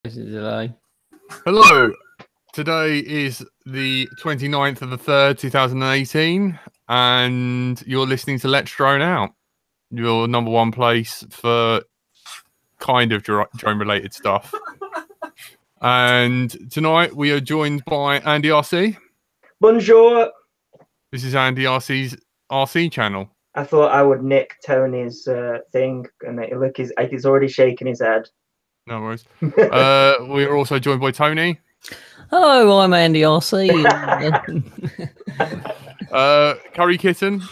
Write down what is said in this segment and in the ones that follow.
This is delay. Hello. Today is the 29th of the 3rd, 2018, and you're listening to Let's Drone Out, your number one place for kind of drone-related stuff. And tonight we are joined by Andy RC. Bonjour. This is Andy RC's RC channel. I thought I would nick Tony's thing, and look, he's already shaking his head. No worries. We are also joined by Tony. Hello, I'm Andy RC. Curry Kitten.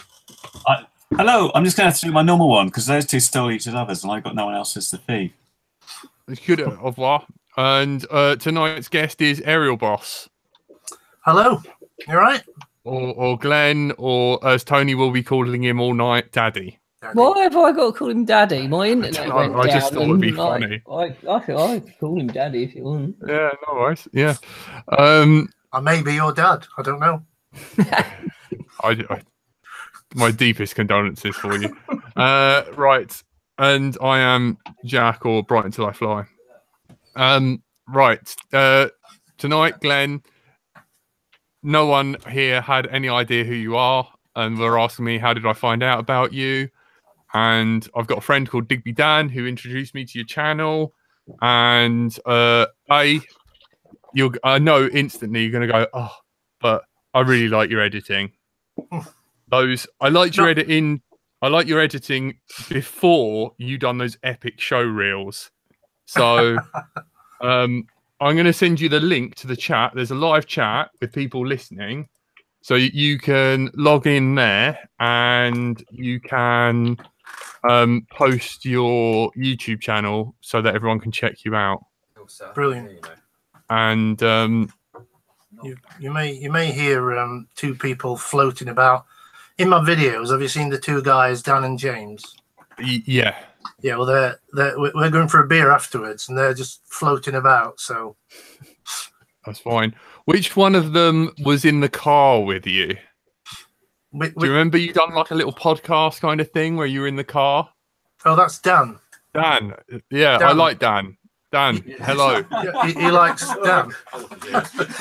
Hello, I'm just going to have to do my normal one because those two stole each other's and I got no one else's to feed. Good, au revoir. And tonight's guest is Aerial Boss. Hello, you right? Or Glenn, or as Tony will be calling him all night, Daddy. Why have I got to call him Daddy? My internet went down. I just thought it'd be like, funny. I could call him Daddy if you want. Yeah, no worries. Yeah. I may be your dad. I don't know. My deepest condolences for you. Right. And I am Jack, or Bright Until I Fly. Right. Tonight, Glenn, no one here had any idea who you are, and were asking me, how did I find out about you? And I've got a friend called Digby Dan who introduced me to your channel. And I know instantly you're going to go, oh, but I really like your editing. I liked your editing. I like your editing before you done those epic show reels. So I'm going to send you the link to the chat. There's a live chat with people listening. So you can log in there and you can post your YouTube channel so that everyone can check you out. Brilliant. And you may hear two people floating about in my videos. Have you seen the two guys, Dan and James? Yeah. Yeah. Well, we're going for a beer afterwards, and they're just floating about. So that's fine. Which one of them was in the car with you? Do you remember you done like a little podcast kind of thing where you were in the car? Oh, that's Dan. Dan. Yeah, Dan. I like Dan. Dan, hello. Yeah, he likes Dan.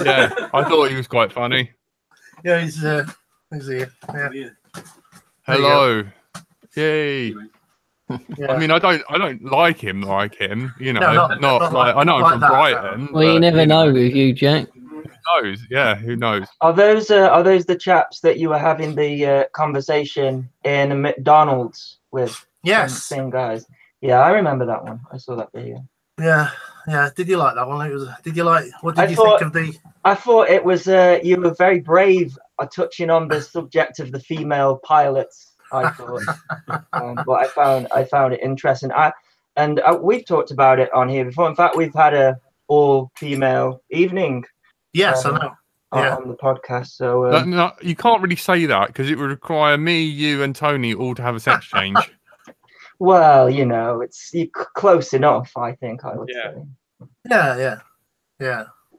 Yeah, I thought he was quite funny. Yeah, he's here. Yeah. Hello. Yay. Yeah. I mean, I don't like him, you know. No, not like I know I'm from Brighton. Well, you never know with you, Jack. Who knows? Yeah, who knows? Are those the chaps that you were having the conversation in a McDonald's with? Yes. Same guys. Yeah, I remember that one. I saw that video. Yeah. Did you like that one? Did you like? What did you think of the? I thought it was. You were very brave, touching on the subject of the female pilots. I thought, but I found it interesting. We've talked about it on here before. In fact, we've had a all-female evening. Yes, I know. Yeah. On the podcast. So no, you can't really say that because it would require me, you, and Tony all to have a sex change. Well, you know, it's close enough. I think I would say. Yeah.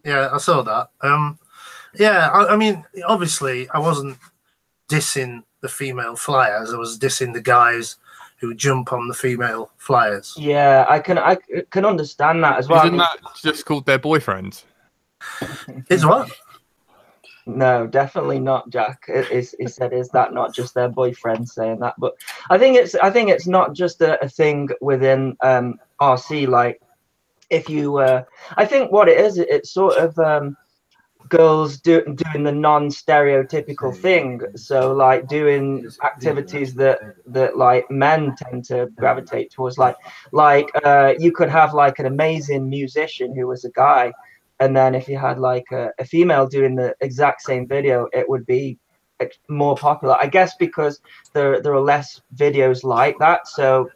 I saw that. I mean, obviously, I wasn't dissing the female flyers. I was dissing the guys who jump on the female flyers. Yeah, I can understand that as well. Isn't that just called their boyfriends? Is what? No, definitely not, Jack. He said, "Is that not just their boyfriend saying that?" But I think it's not just a thing within RC. Like, if you, I think what it is, it's sort of girls doing the non-stereotypical thing. So like doing activities that like men tend to gravitate towards. Like you could have like an amazing musician who was a guy. And then if you had like a female doing the exact same video, it would be more popular, I guess, because there are less videos like that. So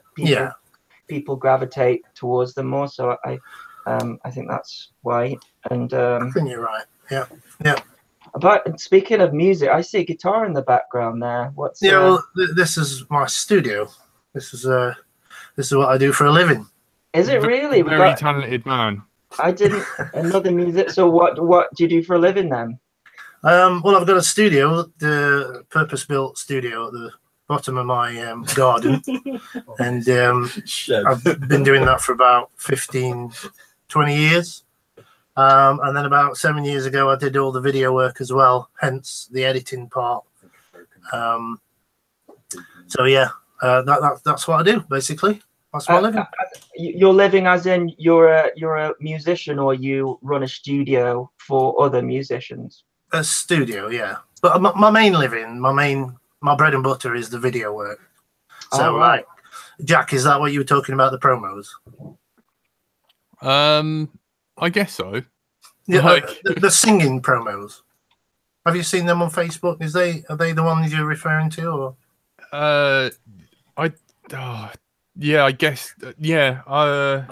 people gravitate towards them more. So I think that's why. And I think you're right. Yeah. But speaking of music, I see a guitar in the background there. What's well, this is my studio. This is what I do for a living. Is it really? Very talented man. I didn't. Another music. So what do you do for a living then? Well, I've got a studio, the purpose-built studio at the bottom of my garden, and I've been doing that for about 15 20 years. And then about 7 years ago, I did all the video work as well, hence the editing part. So yeah, that's what I do basically. That's my living. You're living as in you're a musician, or you run a studio for other musicians? A studio, yeah. But my main living, my bread and butter is the video work. So right. Jack, is that what you were talking about, the promos? I guess so. Yeah, Like- the singing promos. Have you seen them on Facebook? Are they the ones you're referring to, or? Yeah, I guess. Yeah. Or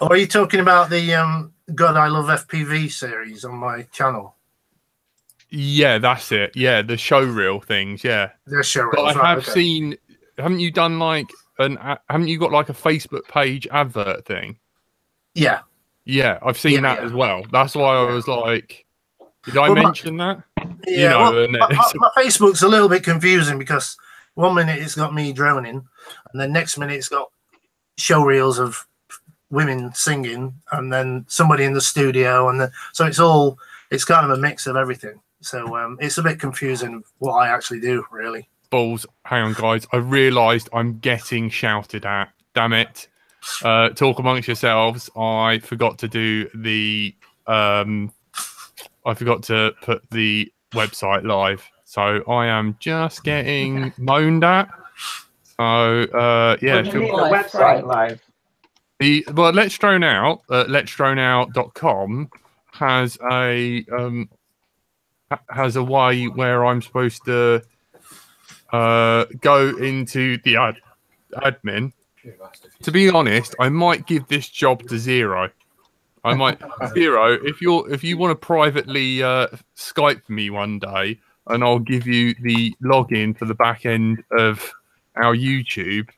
are you talking about the God I Love FPV series on my channel? Yeah, that's it. Yeah, the show reel things. Yeah. The show But reels, I right, have okay. seen. Haven't you done like haven't you got like a Facebook page advert thing? Yeah. Yeah, I've seen Yeah, that yeah. as well. That's why I was like, did I Well, mention that? Yeah, You know, well, and my Facebook's a little bit confusing because 1 minute it's got me droning, and then next minute it's got show reels of women singing, and then somebody in the studio, and so it's kind of a mix of everything. So it's a bit confusing what I actually do, really. balls. Hang on, guys. I realised I'm getting shouted at. Damn it. Talk amongst yourselves. I forgot to do the. I forgot to put the website live, so I am just getting moaned at. So yeah, What do you mean the Live, website Frank. live? well, Let's Drone Out. Let'sDroneOut.com has a way where I'm supposed to go into the admin. To be honest, I might give this job to Zero. I might Zero. If you want to privately Skype me one day, and I'll give you the login for the back end of our YouTube.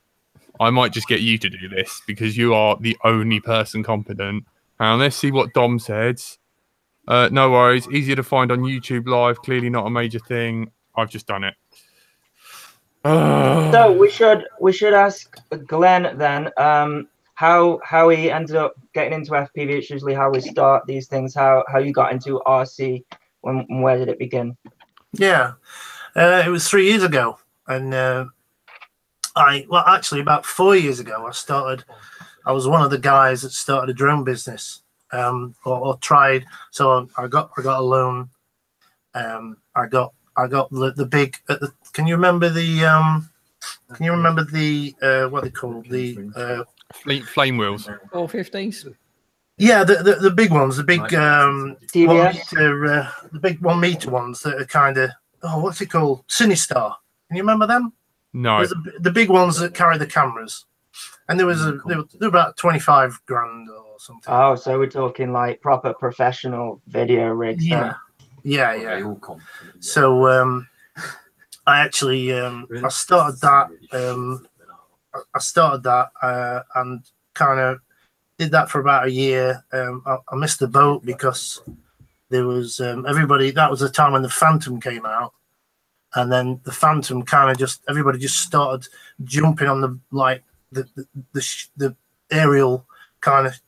I might just get you to do this because you are the only person competent. And let's see what Dom says. No worries. Easier to find on YouTube Live. Clearly not a major thing. I've just done it. So we should ask Glenn then how he ended up getting into FPV. It's usually how we start these things. How you got into RC, where did it begin? Yeah, it was 3 years ago, and actually about 4 years ago I was one of the guys that started a drone business, or tried. So I got a loan. I got the big. Can you remember the what they called the Flame wheels. 450s. yeah, the big ones, the big TVS? the big 1 meter ones that are kind of what's it called? Cinestar. Can you remember them? No. There's the big ones that carry the cameras, and they were about 25 grand or something. Oh, so we're talking like proper professional video rigs. Yeah. Then. Yeah. So I actually I started that. And kind of did that for about a year. I missed the boat because there was everybody. That was the time when the Phantom came out, and then the Phantom kind of everybody just started jumping on the aerial kind of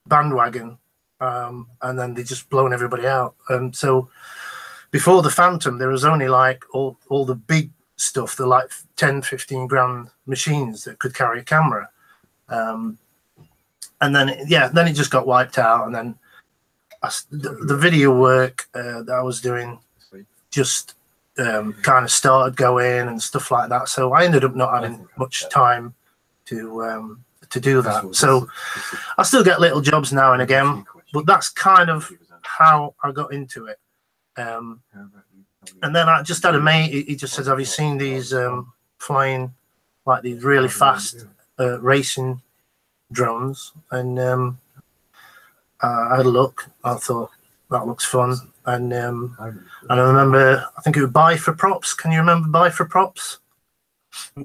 bandwagon, and then they just blown everybody out. And so before the Phantom, there was only like all the big stuff, the like 10-15 grand machines that could carry a camera, and then it just got wiped out. And then the video work that I was doing just kind of started going and stuff like that. So I ended up not having much time to do that. So I still get little jobs now and again, but that's kind of how I got into it. And then I just had a mate. He just says, "Have you seen these flying like these really fast racing drones?" And I had a look. I thought that looks fun. And I remember, I think it was Buy for Props. Can you remember Buy for Props?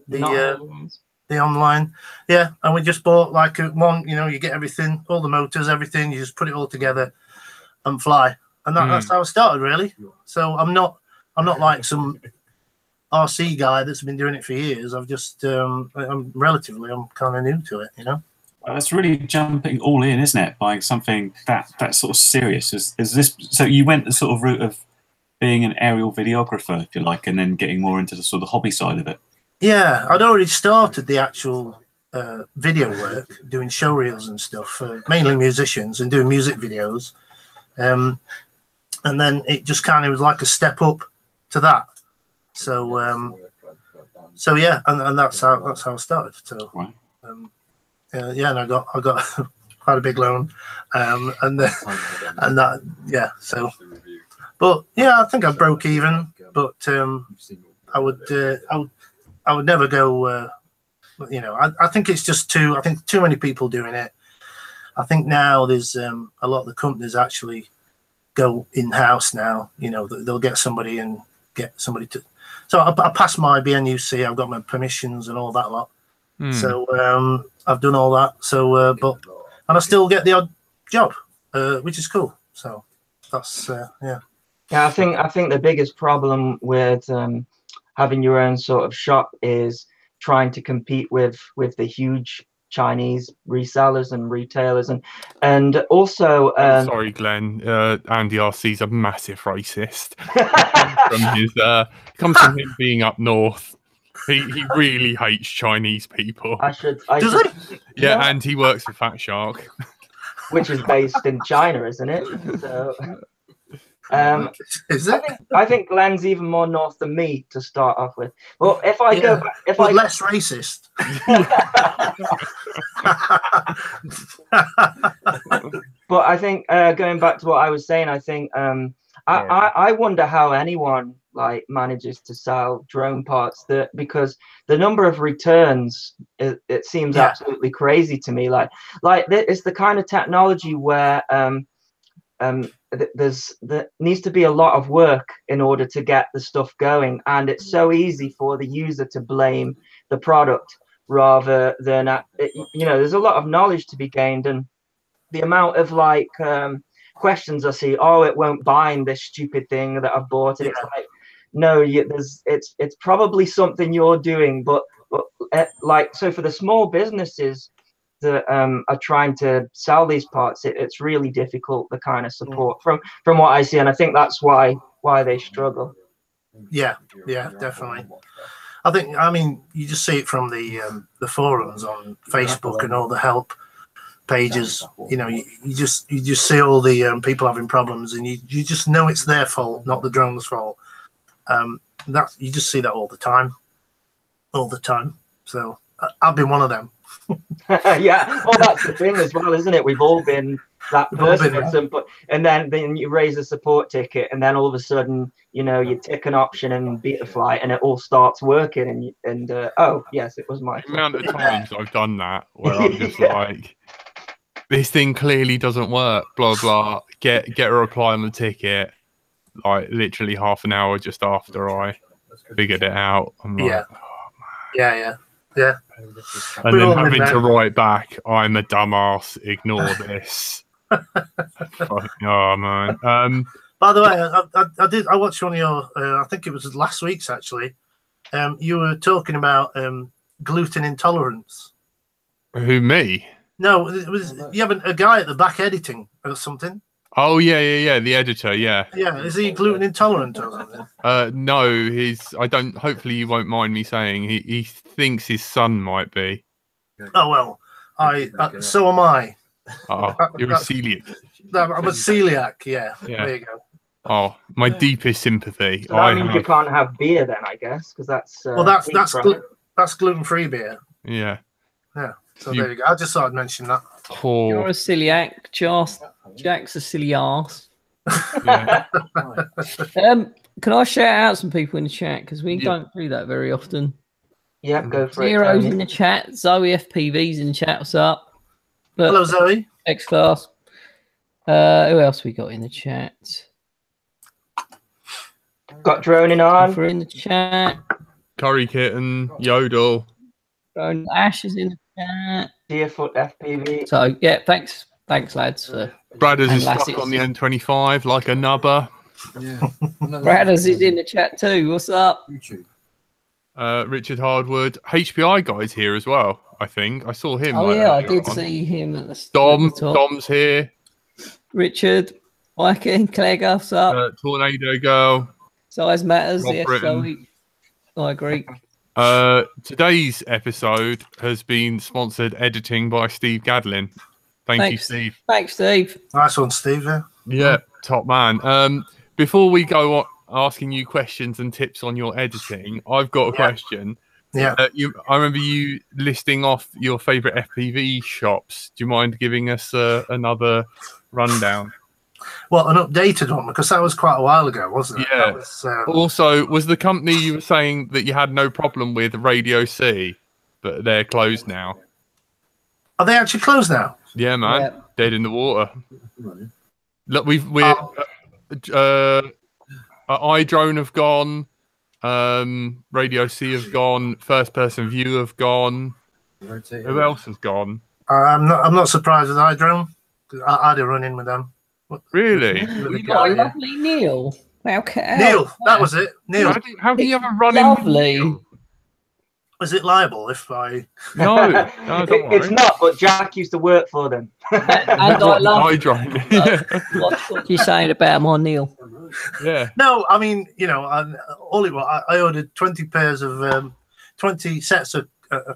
The online, yeah. And we just bought like one. You get everything, all the motors, everything. You just put it all together and fly. And that's how I started, really. So I'm not like some RC guy that's been doing it for years. I've just I'm kind of new to it, That's really jumping all in, isn't it? Buying something that sort of serious. Is this? So you went the sort of route of being an aerial videographer, if you like, and then getting more into the sort of hobby side of it. Yeah, I'd already started the actual video work, doing show reels and stuff for mainly musicians and doing music videos. And then it just kind of was like a step up to that. So yeah, and that's how I started. So yeah, and I got quite a big loan, and that yeah. So, but yeah, I think I broke even. But I would never go. You know, I think it's just too many people doing it. I think now there's a lot of the companies actually go in-house now. You know, they'll get somebody and get somebody to. So I passed my BNUC. I've got my permissions and all that lot. So I've done all that. So and I still get the odd job, which is cool. So that's yeah. Yeah, I think the biggest problem with having your own sort of shop is trying to compete with the huge Chinese resellers and retailers, and also sorry, Glenn. Andy RC's a massive racist. Comes from him being up north. He really hates Chinese people. Yeah, and he works for Fat Shark, which is based in China, isn't it? So. Is it? I think Glenn's even more north than me to start off with. Well, if I go back, less racist. But I think going back to what I was saying, I think I wonder how anyone like manages to sell drone parts because the number of returns it seems absolutely crazy to me. Like it's the kind of technology where there needs to be a lot of work in order to get the stuff going, and it's so easy for the user to blame the product rather than you know, there's a lot of knowledge to be gained, and the amount of like questions I see, oh, it won't bind this stupid thing that I've bought, and it's like, no, it's probably something you're doing, but like, so for the small businesses that are trying to sell these parts, it's really difficult, the kind of support from what I see, and I think that's why they struggle. Yeah, definitely. I mean, you just see it from the forums on Facebook and all the help pages. You know, you just see all the people having problems, and you just know it's their fault, not the drone's fault. That you just see that all the time. So I've been one of them. Yeah, well, that's the thing as well, isn't it? We've all been that person at some point, and then you raise a support ticket, and then all of a sudden, you know, you tick an option and Betaflight, and it all starts working, and oh yes, it was my fault. The amount of times I've done that where I'm just like, this thing clearly doesn't work, blah blah. Get a reply on the ticket, like literally half an hour just after I figured it out. I'm like, yeah. And then having to write back, I'm a dumbass, ignore this. Oh man. By the way, I watched one of your I think it was last week's actually. You were talking about gluten intolerance. Who, me? No, it was you have a guy at the back editing or something. Oh yeah, the editor, yeah. Yeah, is he gluten intolerant or something? No, I don't. Hopefully, you won't mind me saying he thinks his son might be. Oh well, so am I. Oh, you're a celiac. I'm a celiac. Yeah. There you go. Oh, my deepest sympathy. So that means you can't have beer then, I guess, because that's well, that's gluten-free beer. Yeah. Yeah. So there you go. I just thought I'd mention that. Oh. You're a celiac, Jack's a silly ass. Yeah. Can I shout out some people in the chat, because we don't do that very often? Yeah, go for it. Zero's in the chat. Zoe FPV's in the chat. What's up? Hello, Zoe. X-Class. Who else we got in the chat? Got droning on. We're in the chat. Curry Kitten, Yodel. Ash is in the chat. Deerfoot FPV. So yeah, thanks lads. Bradders is stuck on the N25 like a nubber. Yeah. Bradders is in the chat too. What's up? YouTube. Richard Hardwood, HPI guy's here as well. I think I saw him. Oh like, yeah, I earlier did on. see him at the Dom. top. Dom's here. Richard, Mikey, Clegger's up. Tornado Girl. Size matters. Rob Yes, Britton. I agree. Today's episode has been sponsored editing by Steve Gadlin. Thank you, Steve. Thanks, Steve. Nice one, Steve. Yeah, top man. Before we go on asking you questions and tips on your editing, I've got a question. Yeah. I remember you listing off your favourite FPV shops. Do you mind giving us another rundown? Well, an updated one, because that was quite a while ago, wasn't it? Yeah. That was, Also, was the company you were saying that you had no problem with Radio C, but they're closed now? Are they actually closed now? Yeah, man. Yeah. Dead in the water. Look, we're iDrone have gone. Radio C have gone. First Person View have gone. Who else has gone? I'm not surprised with iDrone. I had a run in with them. Really? We got a lovely Neil. Neil, that was it. Neil. How do you have a run in? Lovely. Was it liable if I? No, don't worry. It's not. But Jack used to work for them. And I love iDrone. what you're saying about my Neil. Yeah. No, I mean, all it was, I ordered 20 pairs of 20 sets of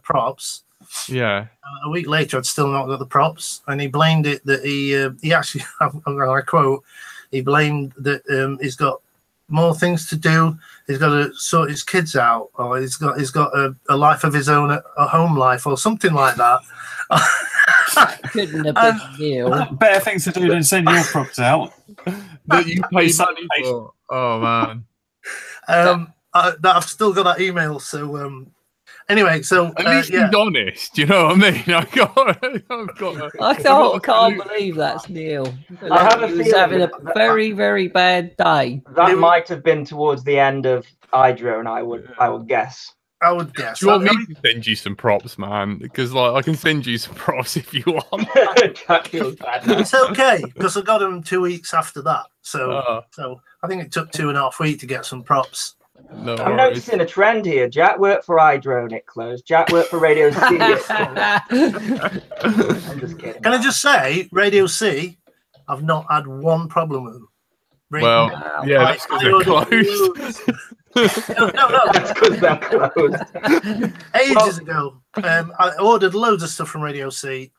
props. Yeah. A week later, I'd still not got the props, and he blamed it that he actually, I quote, he blamed that he's got more things to do. He's got to sort his kids out, or he's got a life of his own, a home life, or something like that. Couldn't have been Neil. Better things to do than send your props out. That you pay money for. Oh man. I've still got that email. So anyway, so at least he's honest. You know what I mean? I can't believe that's Neil. I have a He was feeling having a very, very bad day. That might have been towards the end of iDrone. I would guess. I would guess. Do you want me to send you some props, man? Because I can send you some props if you want. Jack feels bad. It's okay because I got them 2 weeks after that. So I think it took 2.5 weeks to get some props. No I'm worries. noticing a trend here. Jack worked for iDrone, it closed. Jack worked for Radio C. It closed. I'm just kidding. Can I just say, Radio C, I've not had one problem with them. Well, yeah, that's because they're closed. No, That's because they're closed. Ages ago, I ordered loads of stuff from Radio C.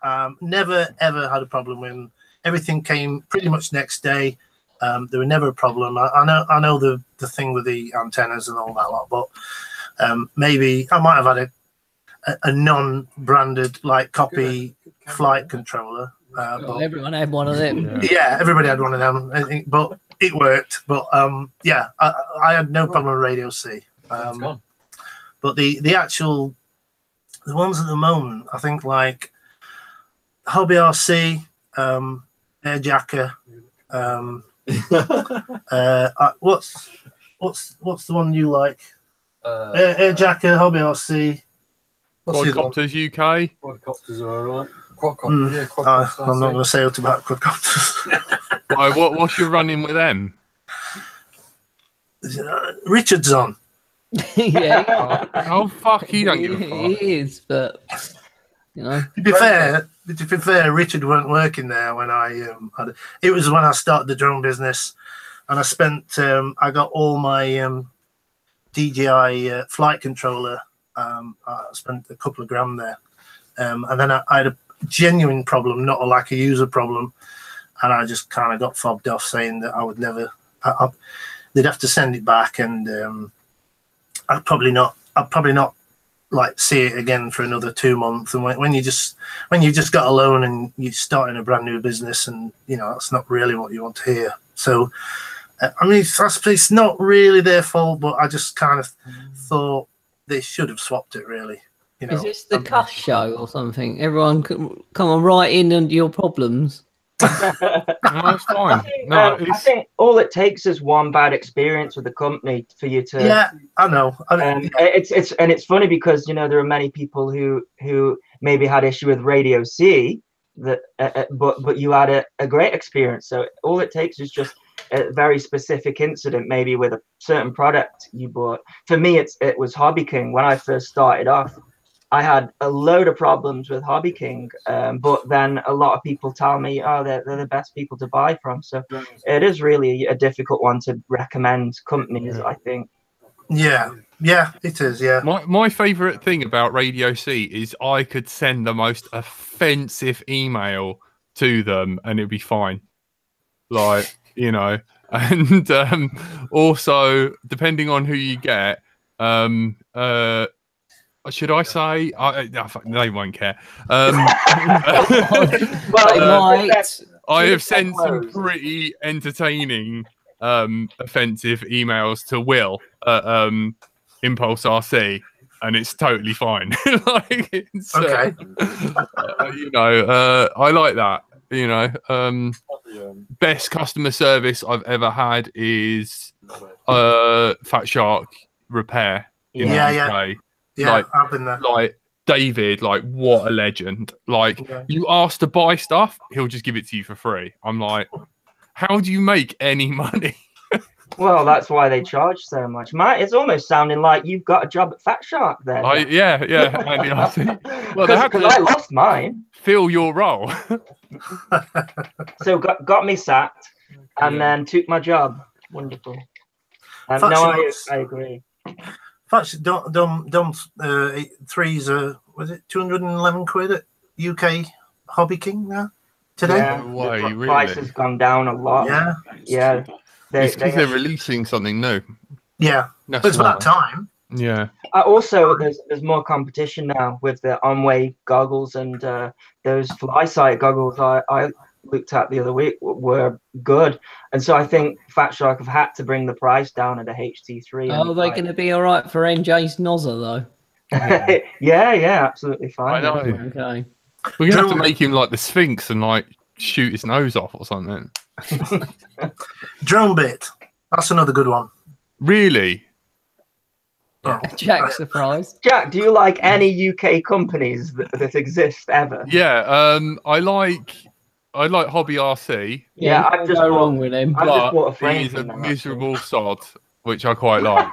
Never ever had a problem with them. Everything came pretty much next day. There were never a problem. I know the thing with the antennas and all that lot, but maybe I might have had a non-branded like copy flight controller. But everyone had one of them. Yeah, everybody had one of them. I think, but it worked. But yeah, I had no problem with Radio C. But the actual the ones at the moment, I think like Hobby RC, Air Jacker. What's the one you like? Air Jacker, Hobby RC. Quadcopters UK. Quadcopters are alright. Quadcopters, yeah, quadcopters. I'm not going to say out about quadcopters. Why, what's your running with them? Richard's on. Yeah. Oh fuck, he don't give a fuck. He is, but you know. To be fair, Richard weren't working there when it was when I started the drone business, and I got all my DJI flight controller. I spent a couple of grand there, and then I had a genuine problem, not like a user problem, and I just kind of got fobbed off saying that I would never. They'd have to send it back, and I'd probably not like see it again for another 2 months. And when you just got a loan and you're starting a brand new business, and that's not really what you want to hear. So I mean, it's not really their fault, but I just kind of thought they should have swapped it. Really, Is this the cuss show or something? Everyone come on right in under your problems. No, that's fine. I think all it takes is one bad experience with the company for you to. Yeah, I know. It's funny because there are many people who maybe had issue with Radio C, but you had a great experience. So all it takes is just a very specific incident, maybe with a certain product you bought. For me, it was Hobby King. When I first started off, I had a load of problems with Hobby King, but then a lot of people tell me, oh, they're the best people to buy from. So it is really a difficult one to recommend companies, I think. Yeah, it is. Yeah. My favourite thing about Radio C is I could send the most offensive email to them and it'd be fine. Like, you know, and also depending on who you get, should I say? They won't care. Well, I have sent some pretty entertaining, offensive emails to Will at Impulse RC, and it's totally fine. Like, it's, okay. You know, I like that. You know, best customer service I've ever had is Fat Shark Repair. Yeah. Like, I've been there. Like David, like what a legend. Like you ask to buy stuff, he'll just give it to you for free. I'm like, how do you make any money? Well, that's why they charge so much. It's almost sounding like you've got a job at Fat Shark there. Yeah. Andy, I think. Well, because I lost mine. Fill your role. So got me sacked and then took my job. Wonderful. No, I agree. Fact, threes was it 211 quid at UK Hobby King now today? Yeah, the price has gone down a lot. Yeah. It's because they're releasing something new. Yeah, but it's about time. Yeah. Also, there's more competition now with the on-way goggles and those fly sight goggles I looked at the other week were good, and so I think Fat Shark have had to bring the price down at a HT3. Oh, they're going to be all right for NJ's Nozza though. yeah, absolutely fine. I know. Okay. We're gonna have to make him like the Sphinx and like shoot his nose off or something. Drone bit. That's another good one. Really? Oh. Jack's surprised. Jack, do you like any UK companies that exist ever? Yeah. I like Hobby RC. Yeah, I've just go wrong with him. But he's a miserable sod, which I quite like.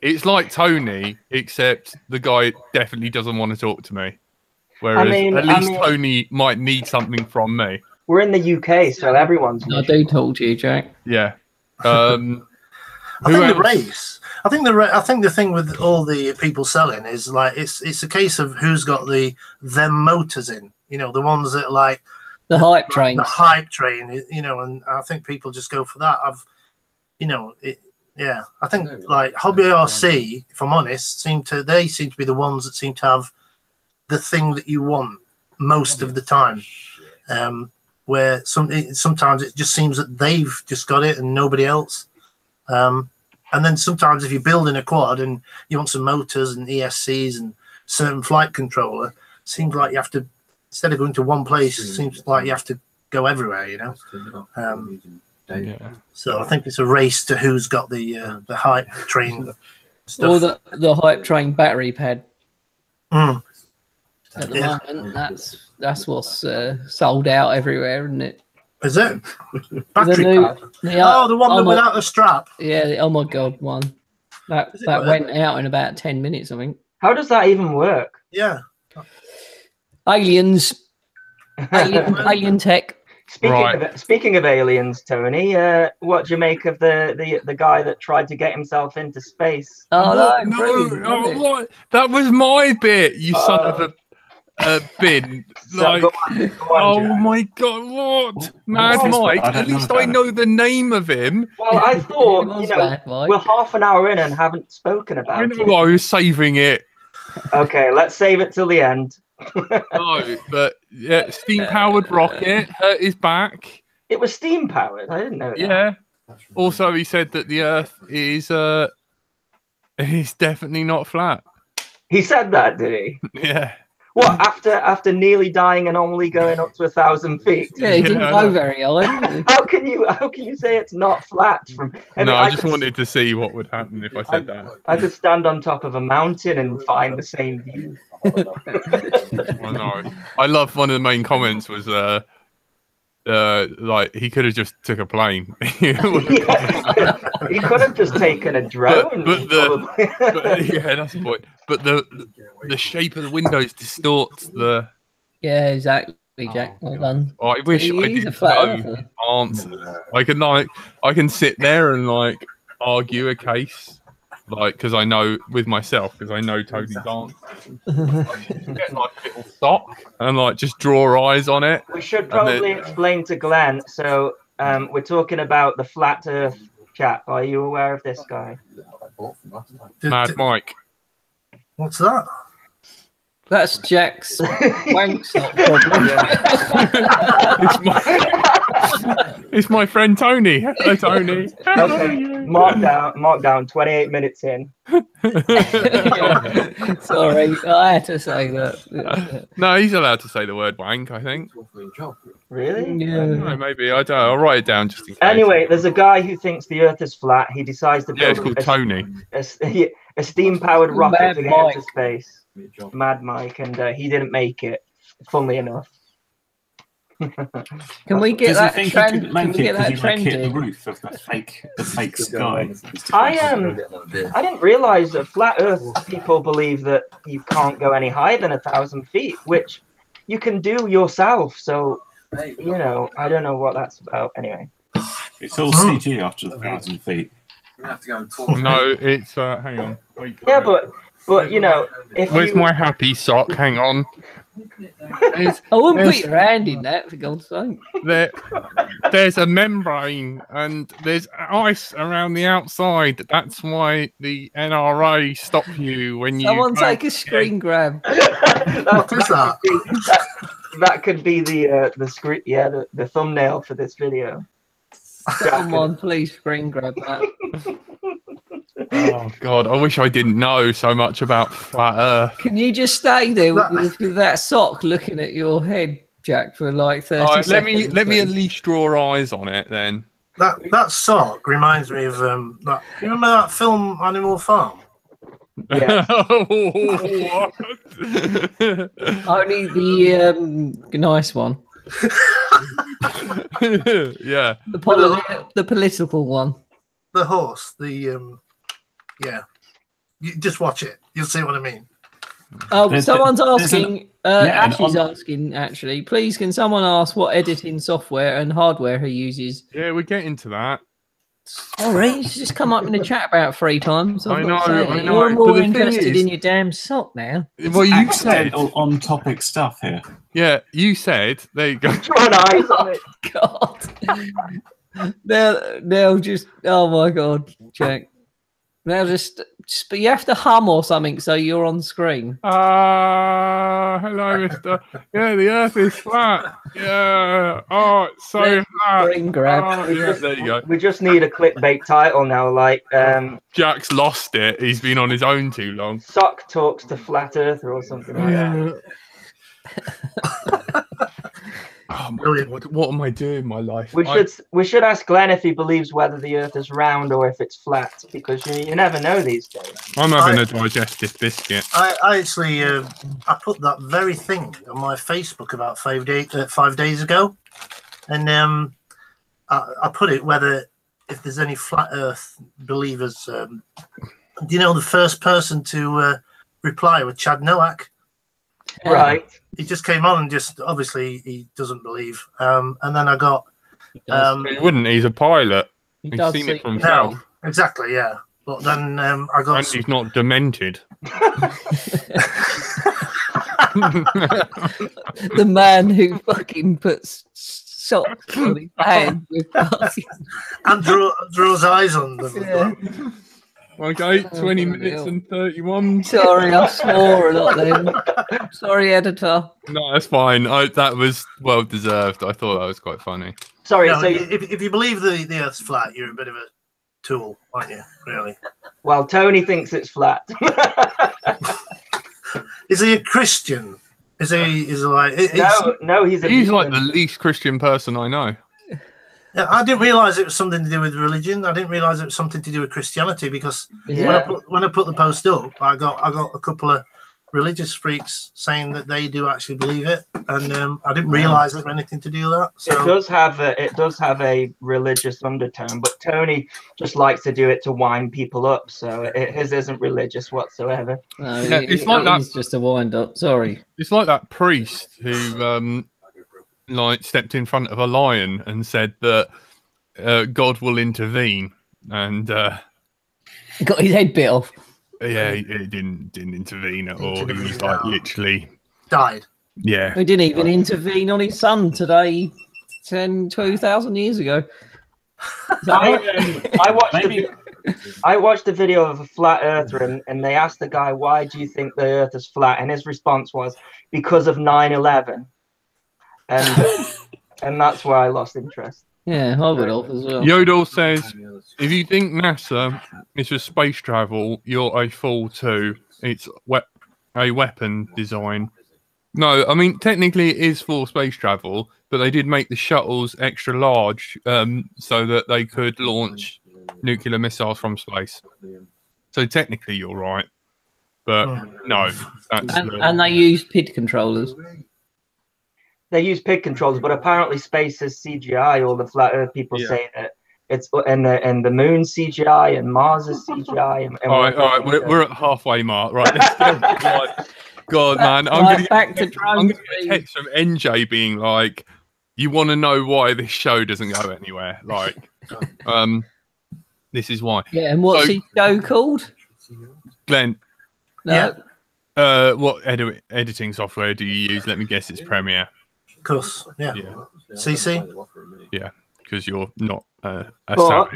It's like Tony, except the guy definitely doesn't want to talk to me. Whereas at least Tony might need something from me. We're in the UK, so everyone's. I do talk to you, Jack. Yeah. I think the thing with all the people selling is like it's a case of who's got them motors in. You know, the ones that like the hype train. The hype train. You know, and I think people just go for that. I think like Hobby RC, if I'm honest, seem to be the ones that seem to have the thing that you want most of the time. Where sometimes it just seems that they've just got it and nobody else. And then sometimes if you're building a quad and you want some motors and ESCs and certain flight controller, it seems like you have to, instead of going to one place, it seems like you have to go everywhere, you know. So I think it's a race to who's got the hype train stuff. Or the hype train battery pad. Mm. At the moment, that's what's sold out everywhere, isn't it? Is it? Battery pad? The one without the strap. Yeah, the oh my god one. That went out in about 10 minutes, I think. How does that even work? Yeah. Aliens. Alien tech. Speaking of aliens, Tony, what do you make of the guy that tried to get himself into space? Oh no! That was my bit, you son of a bin. Like, go on, my god, what? Mad Mike? At least I know the name of him. Well, I thought, we're half an hour in and haven't spoken about it. I was saving it. Okay, let's save it till the end. No, but yeah, steam-powered rocket hurt his back. It was steam-powered? I didn't know that. Yeah. Also, he said that the Earth is definitely not flat. He said that, did he? Yeah. What, after nearly dying and only going up to 1,000 feet? Yeah, he didn't go very high. How can you say it's not flat? I just wanted to see what would happen if I said that. I could stand on top of a mountain and find the same view. I know. I love one of the main comments was like he could have just took a plane. He could have just taken a drone. But yeah, that's the point. But the shape of the windows distorts the. Yeah, exactly, Jack. Well done. I wish I He's a did flat know earther. answers. I can sit there and like argue a case, like because I know with myself because I know Tony's answers. Get like a little sock and like just draw eyes on it. We should probably explain to Glenn. So we're talking about the flat Earth chap. Are you aware of this guy? Mad Mike. What's that? That's Jack's wank sock problem. It's my friend Tony. Hello, Tony. Okay. Mark down. 28 minutes in. Sorry, I had to say that. No, he's allowed to say the word wank, I think. Really? Yeah. No, maybe. I don't know. I'll write it down just in case. Anyway, there's a guy who thinks the Earth is flat. He decides to Yeah, it's build called Tony. a steam-powered rocket Mad to get Mike. into space. Mad Mike, and he didn't make it. Funnily enough. Can we get Does that he think trend? he could Can make we it get because that he like hit the trending? roof of the fake sky? I didn't realize that flat Earth people believe that you can't go any higher than 1,000 feet, which you can do yourself. So, you know, I don't know what that's about. Anyway, It's all CG after the 1,000 feet. No, it's hang on. Wait, yeah, but you know, if where's you, my happy sock? Hang on. I wouldn't put There's- your hand in that, for God's sake. There's a membrane and there's ice around the outside. That's why the NRA stop you when you. Someone go- take a screen grab. What is that? that could be the script, yeah, the thumbnail for this video. Someone please screen grab that. Oh God, I wish I didn't know so much about flat Earth. Can you just stay there with that sock looking at your head, Jack, for like 30 All right, seconds? let me at please? least draw eyes on it then. That sock reminds me of that. You remember that film Animal Farm? Yeah. What? Only the nice one. Yeah. The political one. The horse. Yeah. You just watch it. You'll see what I mean. Oh, There's- someone's there's asking. yeah, and Ashley's on- asking. Actually, please, can someone ask what editing software and hardware he uses? Yeah, we're getting to that. Sorry, it's just come up in the chat about 3 times. So I've I got to know, say I it. know, You're but more the thing interested is- in your damn sock now. Well, you said, Accidental on-topic stuff here. yeah, you said. There you go. Drawing eyes on it. God. They'll just. Oh my God, Jack. They'll just. But you have to hum or something so you're on screen. Hello, Mister. Yeah, the Earth is flat. Yeah. Oh, it's so flat. Screen grab. Oh, yeah, there you go. We just need a clickbait title now, like Jack's lost it. He's been on his own too long. Sock talks to flat earther or something like that. Oh, what am I doing in my life? We should ask Glenn if he believes whether the Earth is round or if it's flat, because you never know these days. I'm having a digestive biscuit. I actually I put that very thing on my Facebook about 5 days ago, and I put it whether if there's any flat Earth believers. Do you know the first person to reply was Chad Nowak? Right. He just came on and just obviously he doesn't believe. And then I got He wouldn't. He's a pilot. He He's does seen see- it for himself. no, exactly, yeah. But then I And got he's not demented. The man who fucking puts socks on his hand with fucking. and draws eyes on them. Yeah. Okay, 20 Oh, minutes hell. and 31. Sorry, I swore a lot then. Sorry, editor. No, that's fine. That was well deserved. I thought that was quite funny. Sorry, No, so if you believe the Earth's flat, you're a bit of a tool, aren't you? Really? well, Tony thinks it's flat. Is he a Christian? Is he like? no, he's a He's like vegan. the least Christian person I know. Yeah, I didn't realise it was something to do with religion. I didn't realise it was something to do with Christianity because Yeah. when I put the post up, I got a couple of religious freaks saying that they do actually believe it, and I didn't realise it had anything to do with that. So. It does have a religious undertone, but Tony just likes to do it to wind people up. So his isn't religious whatsoever. No, Yeah, it's like that. It's just a wind up. Sorry. It's like that priest who like stepped in front of a lion and said that God will intervene, and Got his head bit off. yeah, it didn't intervene at all. He was like literally Died. Yeah. He didn't even intervene on his son today, 2,000 years ago. I watched the video of a flat earther, and they asked the guy, why do you think the earth is flat? And his response was, because of 9/11. And that's where I lost interest. Yeah, I would have as well. Yodel says, if you think NASA is for space travel, you're a fool too. It's a weapon design. No, I mean, technically it is for space travel, but they did make the shuttles extra large so that they could launch nuclear missiles from space. So technically you're right. But no. And they used PID controllers. They use PID controllers, but apparently space is CGI. All the flat Earth people say that it's and the moon CGI and Mars is CGI. And all right, we're at halfway mark. Right, let's go. God, man, I'm gonna get a text from NJ being like, "You want to know why this show doesn't go anywhere?" Like, this is why. Yeah, and what's his show called? Glenn. No. Yeah. What editing software do you use? Let me guess, it's Premiere. Of course, yeah. CC? Yeah, because you're not But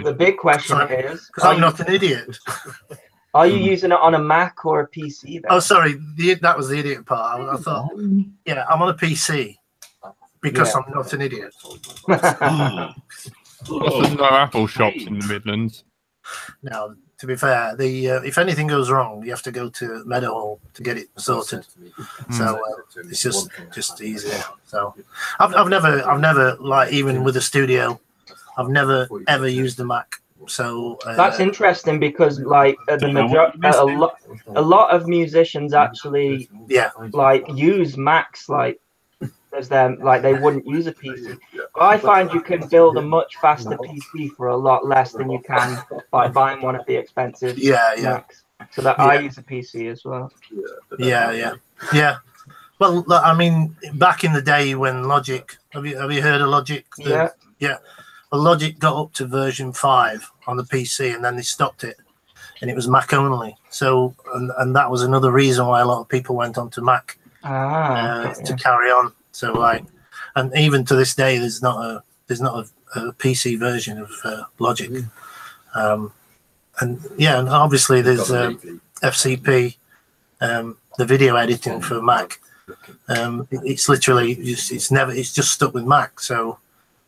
the big question is... Because I'm not an idiot. Are you using it on a Mac or a PC then? Oh, sorry, that was the idiot part. I thought, yeah, I'm on a PC because I'm not an idiot. There's no Apple shops in the Midlands. Now, to be fair, if anything goes wrong, you have to go to Meadowhall to get it sorted. So it's just easier. So I've never like, even with a studio, I've never ever used a Mac. So that's interesting because like a lot of musicians actually like use Macs like as them, like they wouldn't use a PC. But I find you can build a much faster PC for a lot less than you can by buying one of the expensive Macs. So that I use a PC as well. Yeah. Well, I mean, back in the day when Logic, have you heard of Logic? Yeah. Well, Logic got up to version 5 on the PC, and then they stopped it, and it was Mac only. So, and that was another reason why a lot of people went on to Mac to carry on. So, like, and even to this day, there's not a PC version of Logic. And obviously there's FCP, the video editing for Mac. It's literally it's just stuck with Mac. So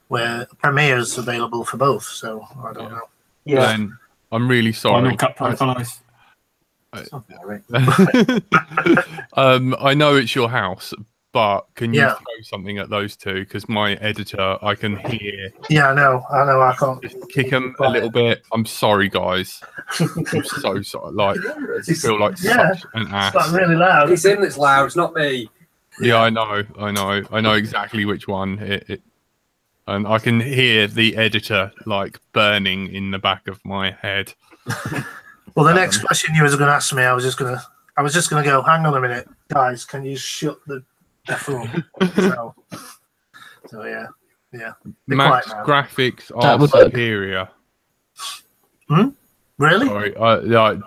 where Premiere is available for both. So I don't know. Yeah, Glenn, I'm really sorry. I know it's your house, but can you throw something at those two? Because my editor, I can hear. Yeah, I know. I can't. Just kick them a little bit. I'm sorry, guys. I'm so sorry. Like, I feel like such an ass. It's like really loud. It's him that's loud. It's not me. Yeah, I know exactly which one. And I can hear the editor like burning in the back of my head. Well, the next question you was going to ask me, I was just going to go. Hang on a minute, guys. Can you shut the F up? So yeah. Max graphics are superior. Really? Sorry,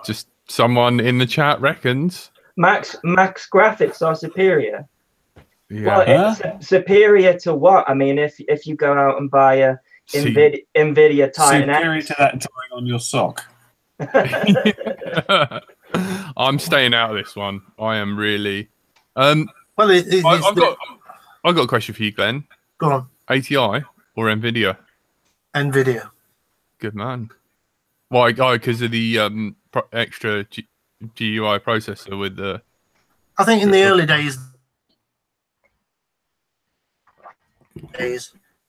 just someone in the chat reckons. Max graphics are superior. Yeah. Well, it's superior to what? I mean, if you go out and buy a NVIDIA Titan superior X. to that drawing on your sock. I'm staying out of this one. I am really. Well, I've got a question for you, Glenn. Go on. ATI or NVIDIA? NVIDIA. Good man. Why? Oh, because of the extra GUI processor with the. I think in the early days,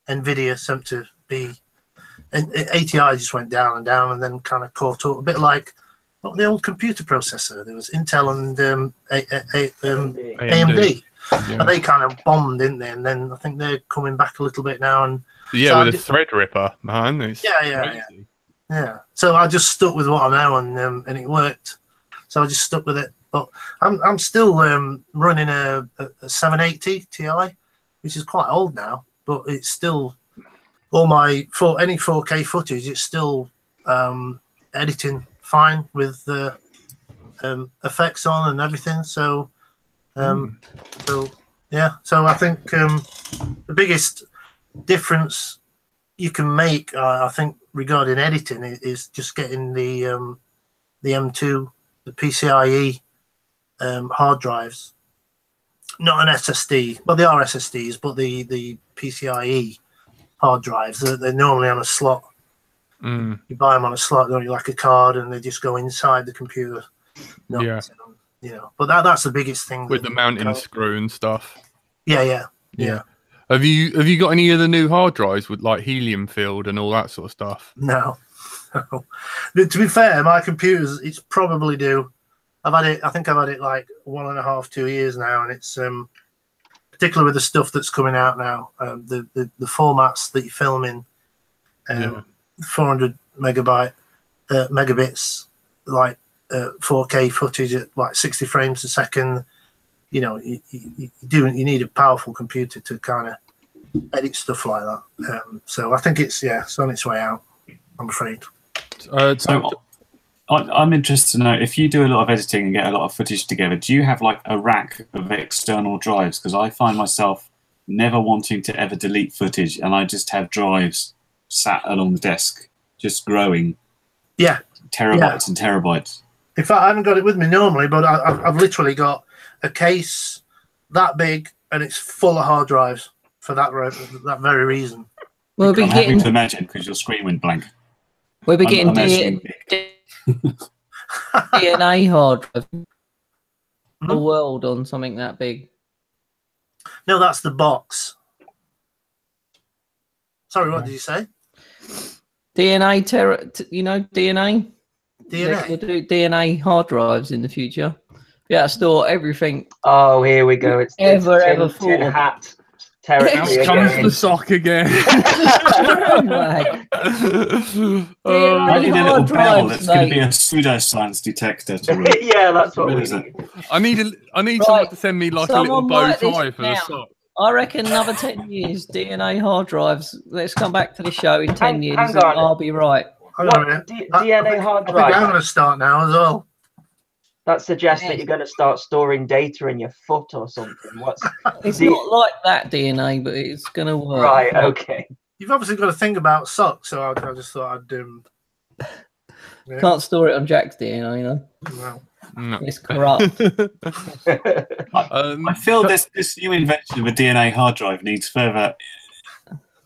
NVIDIA seemed to be, and ATI just went down and down, and then kind of caught up. A bit like what the old computer processor. There was Intel and AMD. AMD. Yeah. And they kind of bombed, didn't they? And then I think they're coming back a little bit now. And Yeah, so with a Threadripper, man. It's Yeah. crazy. yeah. So I just stuck with what I know, and it worked. So I just stuck with it. But I'm still running a 780 Ti, which is quite old now, but it's still all my any 4K footage. It's still editing fine with the effects on and everything. So yeah. So I think the biggest difference you can make, I think, regarding editing is just getting the M2, the PCIe hard drives, not an SSD. Well, they are SSDs, but the PCIe hard drives, they're normally on a slot. You buy them on a slot, don't you, like a card, and they just go inside the computer. Yeah. You know, but that's the biggest thing With the mounting screw and stuff. Yeah. Have you got any of the new hard drives with like helium filled and all that sort of stuff? No. To be fair, my computers, it's probably due. I think I've had it like 1.5, 2 years now, and it's particularly with the stuff that's coming out now, the formats that you film in, 400 megabits, like 4K footage at like 60 frames a second. You know, you need a powerful computer to kind of edit stuff like that. So I think it's on its way out, I'm afraid. So I'm interested to know, if you do a lot of editing and get a lot of footage together, do you have like a rack of external drives? Because I find myself never wanting to ever delete footage, and I just have drives sat along the desk, just growing. Yeah. Terabytes and terabytes. In fact, I haven't got it with me normally, but I've literally got a case that big, and it's full of hard drives for that very reason. We'll be I'm getting having to imagine because your screen went blank. we'll be getting DNA hard drive the world on something that big. No, that's the box. Sorry, what did you say? DNA DNA. DNA. We'll do DNA hard drives in the future. Yeah, store everything. Oh, here we go. It's Ever tin thought of. hat territory Out comes again. the sock again. Like, I need a little hard bell drives, that's going mate. to be a pseudoscience detector. To Yeah, that's what we What is need. it? I need Right, someone to send me like a little someone bow write this tie for the down. sock. I reckon another 10 years, DNA hard drives. Let's come back to the show in 10 years hang and on. I'll be right. Hang on a minute. DNA hard I think I'm drive. going to start now as well. That suggests that you're going to start storing data in your foot or something. What's It's not like that DNA, but it's going to work. right? Okay. You've obviously got to think about socks, so I just thought I'd Can't store it on Jack's DNA, you know. well, No. It's corrupt. I feel this new invention of a DNA hard drive needs further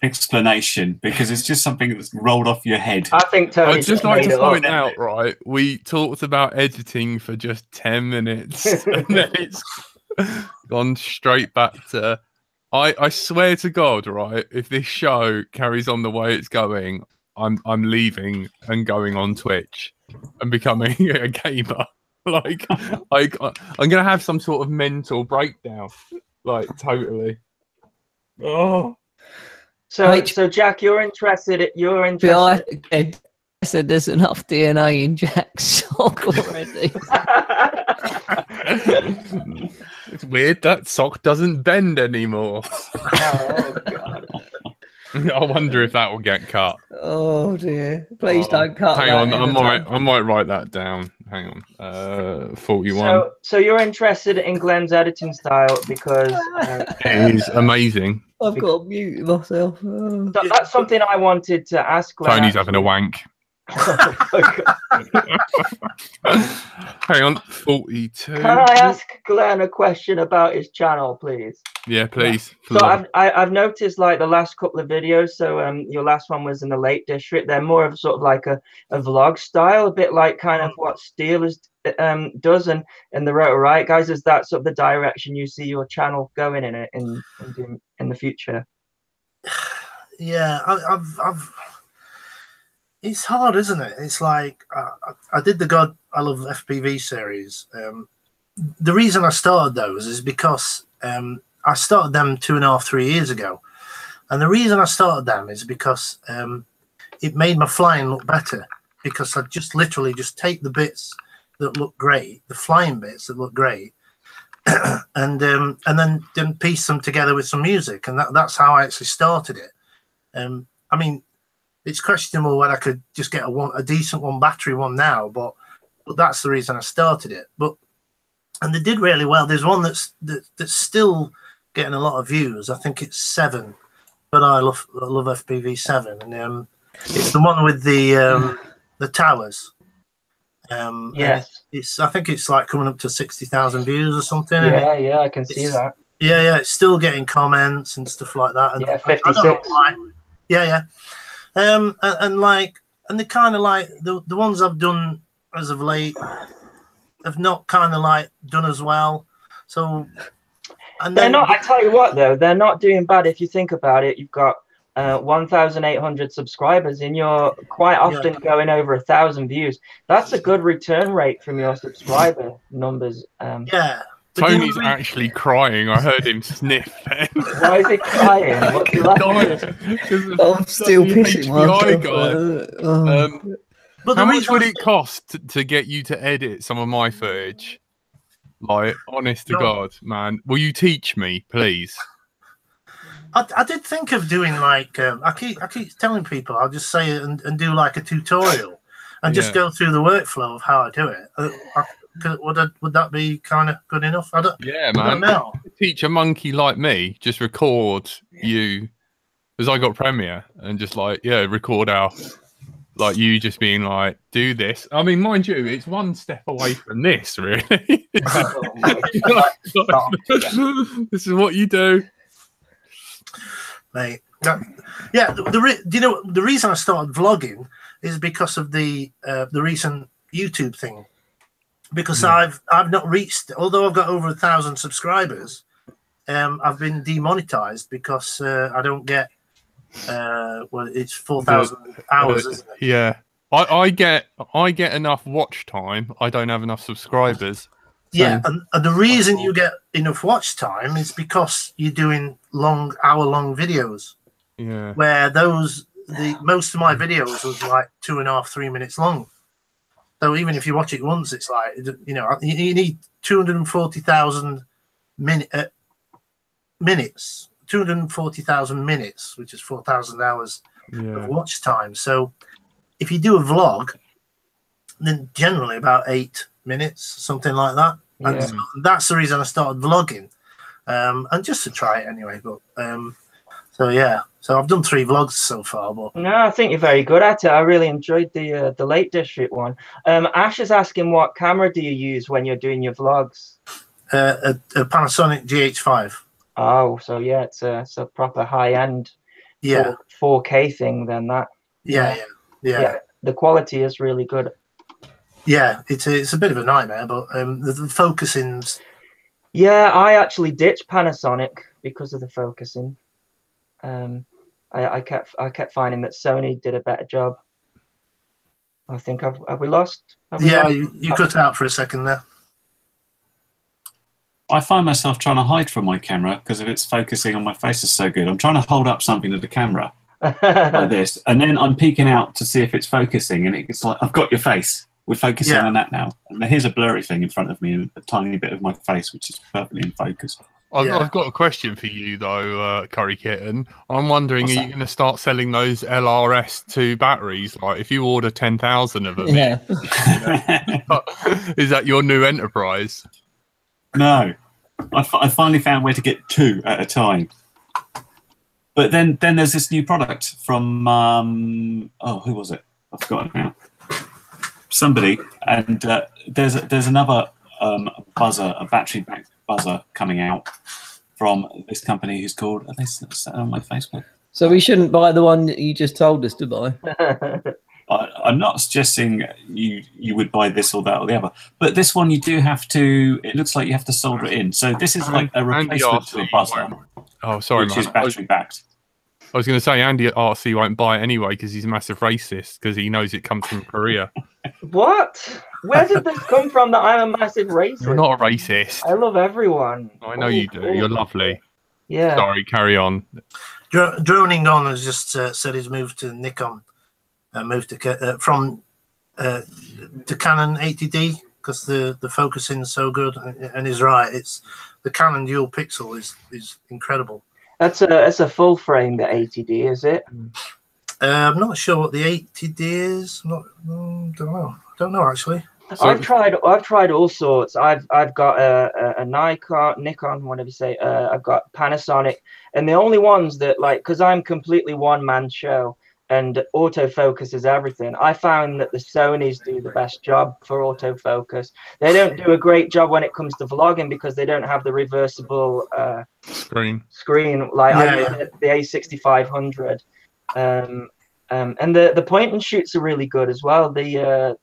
explanation, because it's just something that's rolled off your head. I think Tony I'd just like made to it up. point out, right, we talked about editing for just 10 minutes and then it's gone straight back to I swear to God, right, if this show carries on the way it's going, I'm leaving and going on Twitch and becoming a gamer. Like I'm gonna have some sort of mental breakdown. Like totally. Oh, So Jack, you're interested. Bill, I said there's enough DNA in Jack's sock already. it's weird that sock doesn't bend anymore. Oh God. I wonder if that will get cut. Oh dear! Please don't cut. Hang that on, in I might write that down. Hang on. 41. So you're interested in Glenn's editing style because It is amazing. I've got to mute myself. Oh. that's something I wanted to ask Glenn. Tony's having a wank. Hang on, 42. Can I ask Glenn a question about his channel, please? Yeah, please. So I've noticed like the last couple of videos. So your last one was in the Lake District. They're more of sort of like a vlog style, a bit like kind of what Steel does and the Rotor Riot guys. Is that sort of the direction you see your channel going in the future? yeah, I've it's hard, isn't it? It's like I did the FPV series. The reason I started those is because I started them 2.5, 3 years ago, and the reason I started them is because it made my flying look better. Because I just literally just take the bits that look great, the flying bits that look great, and then piece them together with some music, and that's how I actually started it. I mean, it's questionable whether I could just get a decent one battery one now, but that's the reason I started it. And they did really well. There's one that's still getting a lot of views. I think it's 7, but I love FPV 7, and it's the one with the towers. Yes. I think it's like coming up to 60,000 views or something. Yeah, I can see that. Yeah, it's still getting comments and stuff like that. And Yeah, I don't 56. know why. Yeah. And they kind of like the ones I've done as of late have not kind of like done as well. So, and They're then, not. I tell you what, though, they're not doing bad. If you think about it, you've got 1,800 subscribers, and you're quite often going over 1,000 views. That's a good return rate from your subscriber numbers. yeah. Tony's actually crying. I heard him sniff. Why is he crying? What's he laughing? I'm still pissing guy. But How much would it cost to get you to edit some of my footage? Like, honest to God, man. Will you teach me, please? I did think of doing like I keep telling people I'll just say it and do like a tutorial and just go through the workflow of how I do it. Would that be kind of good enough? I don't know. Teach a monkey like me, just record you, because I got Premiere, and just record like you just being like, do this. I mean, mind you, it's one step away from this, really. This is what you do. Mate, the reason I started vlogging is because of the recent YouTube thing. Because I've not reached, although I've got over 1,000 subscribers, I've been demonetized because I don't get it's 4,000 hours, isn't it? Yeah, I get enough watch time. I don't have enough subscribers. Yeah, and the reason you get enough watch time is because you're doing hour-long videos. Yeah. Where most of my videos was like 2.5, 3 minutes long. So even if you watch it once, it's like, you need 240,000 minutes, 240,000 minutes, which is 4,000 hours of watch time. So if you do a vlog, then generally about 8 minutes, something like that. And so that's the reason I started vlogging, and just to try it anyway. But so I've done 3 vlogs so far. But no, I think you're very good at it. I really enjoyed the Lake District one. Ash is asking, what camera do you use when you're doing your vlogs? A Panasonic GH5. Oh, so yeah, it's a proper high-end 4K thing. Then that. Yeah. The quality is really good. Yeah, it's a bit of a nightmare, but the focusing's. Yeah, I actually ditched Panasonic because of the focusing. I kept finding that Sony did a better job. I think have we lost? You cut out for a second there. I find myself trying to hide from my camera because if it's focusing on my face is so good. I'm trying to hold up something to the camera like this, and then I'm peeking out to see if it's focusing, and it's like, I've got your face. We're focusing on that now. And here's a blurry thing in front of me and a tiny bit of my face, which is perfectly in focus. I've got a question for you, though, Curry Kitten. I'm wondering, are you going to start selling those LRS2 batteries? Like, if you order 10,000 of them, is that your new enterprise? No. I finally found where to get 2 at a time. But then there's this new product from, who was it? I've forgotten now. Somebody, and there's another buzzer, a battery-backed buzzer coming out from this company who's called. Are they set on my Facebook? So we shouldn't buy the one that you just told us to buy. I'm not suggesting you would buy this or that or the other, but this one you do have to. It looks like you have to solder it in. So this is like a replacement to a buzzer. Oh, sorry, which is battery-backed. I was going to say Andy at RC won't buy it anyway because he's a massive racist because he knows it comes from Korea. What? Where did this come from that I'm a massive racist? You're not a racist. I love everyone. I know you do. You're lovely. Yeah. Sorry, carry on. Droning On has just said he's moved to Nikon, moved to from to Canon 80D because the focusing is so good, and he's right. It's the Canon dual pixel is incredible. That's a full frame, the 80D, is it? I'm not sure what the 80D is. Don't know actually. So I've tried all sorts. I've got a Nikon, whatever you say. I've got Panasonic, and the only ones that because I'm completely one-man show, and autofocus is everything. I found that the Sonys do the best job for autofocus. They don't do a great job when it comes to vlogging because they don't have the reversible screen like I use the A6500. And the point and shoots are really good as well. The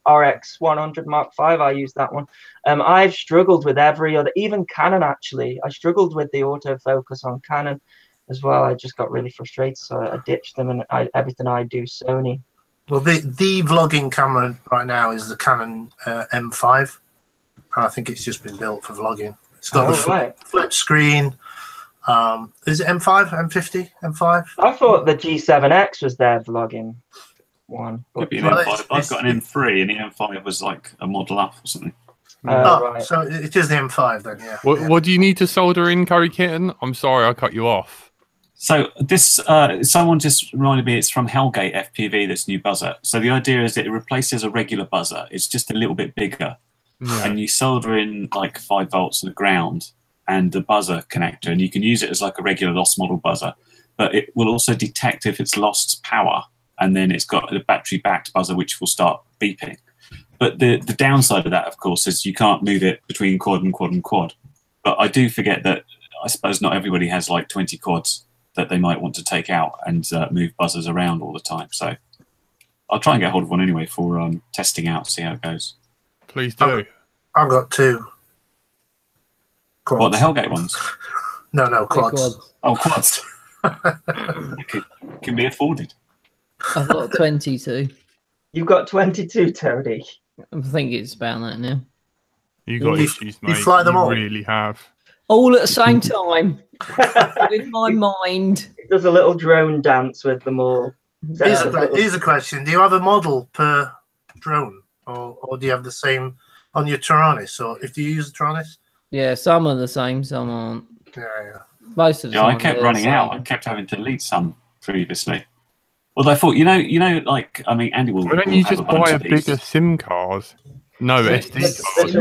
RX 100 Mark V, I use that one. I've struggled with every other, even Canon actually. I struggled with the autofocus on Canon as well. I just got really frustrated, so I ditched them, and everything I do Sony. Well, the vlogging camera right now is the Canon M5, and I think it's just been built for vlogging. It's got the flip screen. Is it M5, M50, M5? I thought the G7X was their vlogging one. Could be an M5. I've got an M3, and the M5 was like a model up or something. Right. So it is the M5 then, yeah. What do you need to solder in, Curry Kitten? I'm sorry, I cut you off. So this, someone just reminded me, it's from Hellgate FPV, this new buzzer. So the idea is that it replaces a regular buzzer. It's just a little bit bigger. Yeah. And you solder in like 5 volts to the ground and the buzzer connector, and you can use it as like a regular lost model buzzer, but it will also detect if it's lost power, and then it's got a battery-backed buzzer which will start beeping. But the downside of that, of course, is you can't move it between quad and quad and quad. But I do forget that I suppose not everybody has like 20 quads that they might want to take out and move buzzers around all the time. So I'll try and get hold of one anyway for testing out, see how it goes. Please do. I've got 2. Quads. What, the Hellgate ones? No, quads. Oh, quads. Can be afforded. I've got 22. You've got 22, Tony. I think it's about that now. You got issues, mate. You fly them all? Really have. All at the same time. In my mind. It does a little drone dance with them all. Here's a question. Do you have a model per drone? Or do you have the same on your Taranis? Or if you use the Taranis? Yeah, some are the same, some aren't. Yeah. Most of the time. I kept running out. I kept having to delete some previously. Well, I thought, you know, like, I mean, Andy will. Why don't you just buy a bigger SIM card? No, SD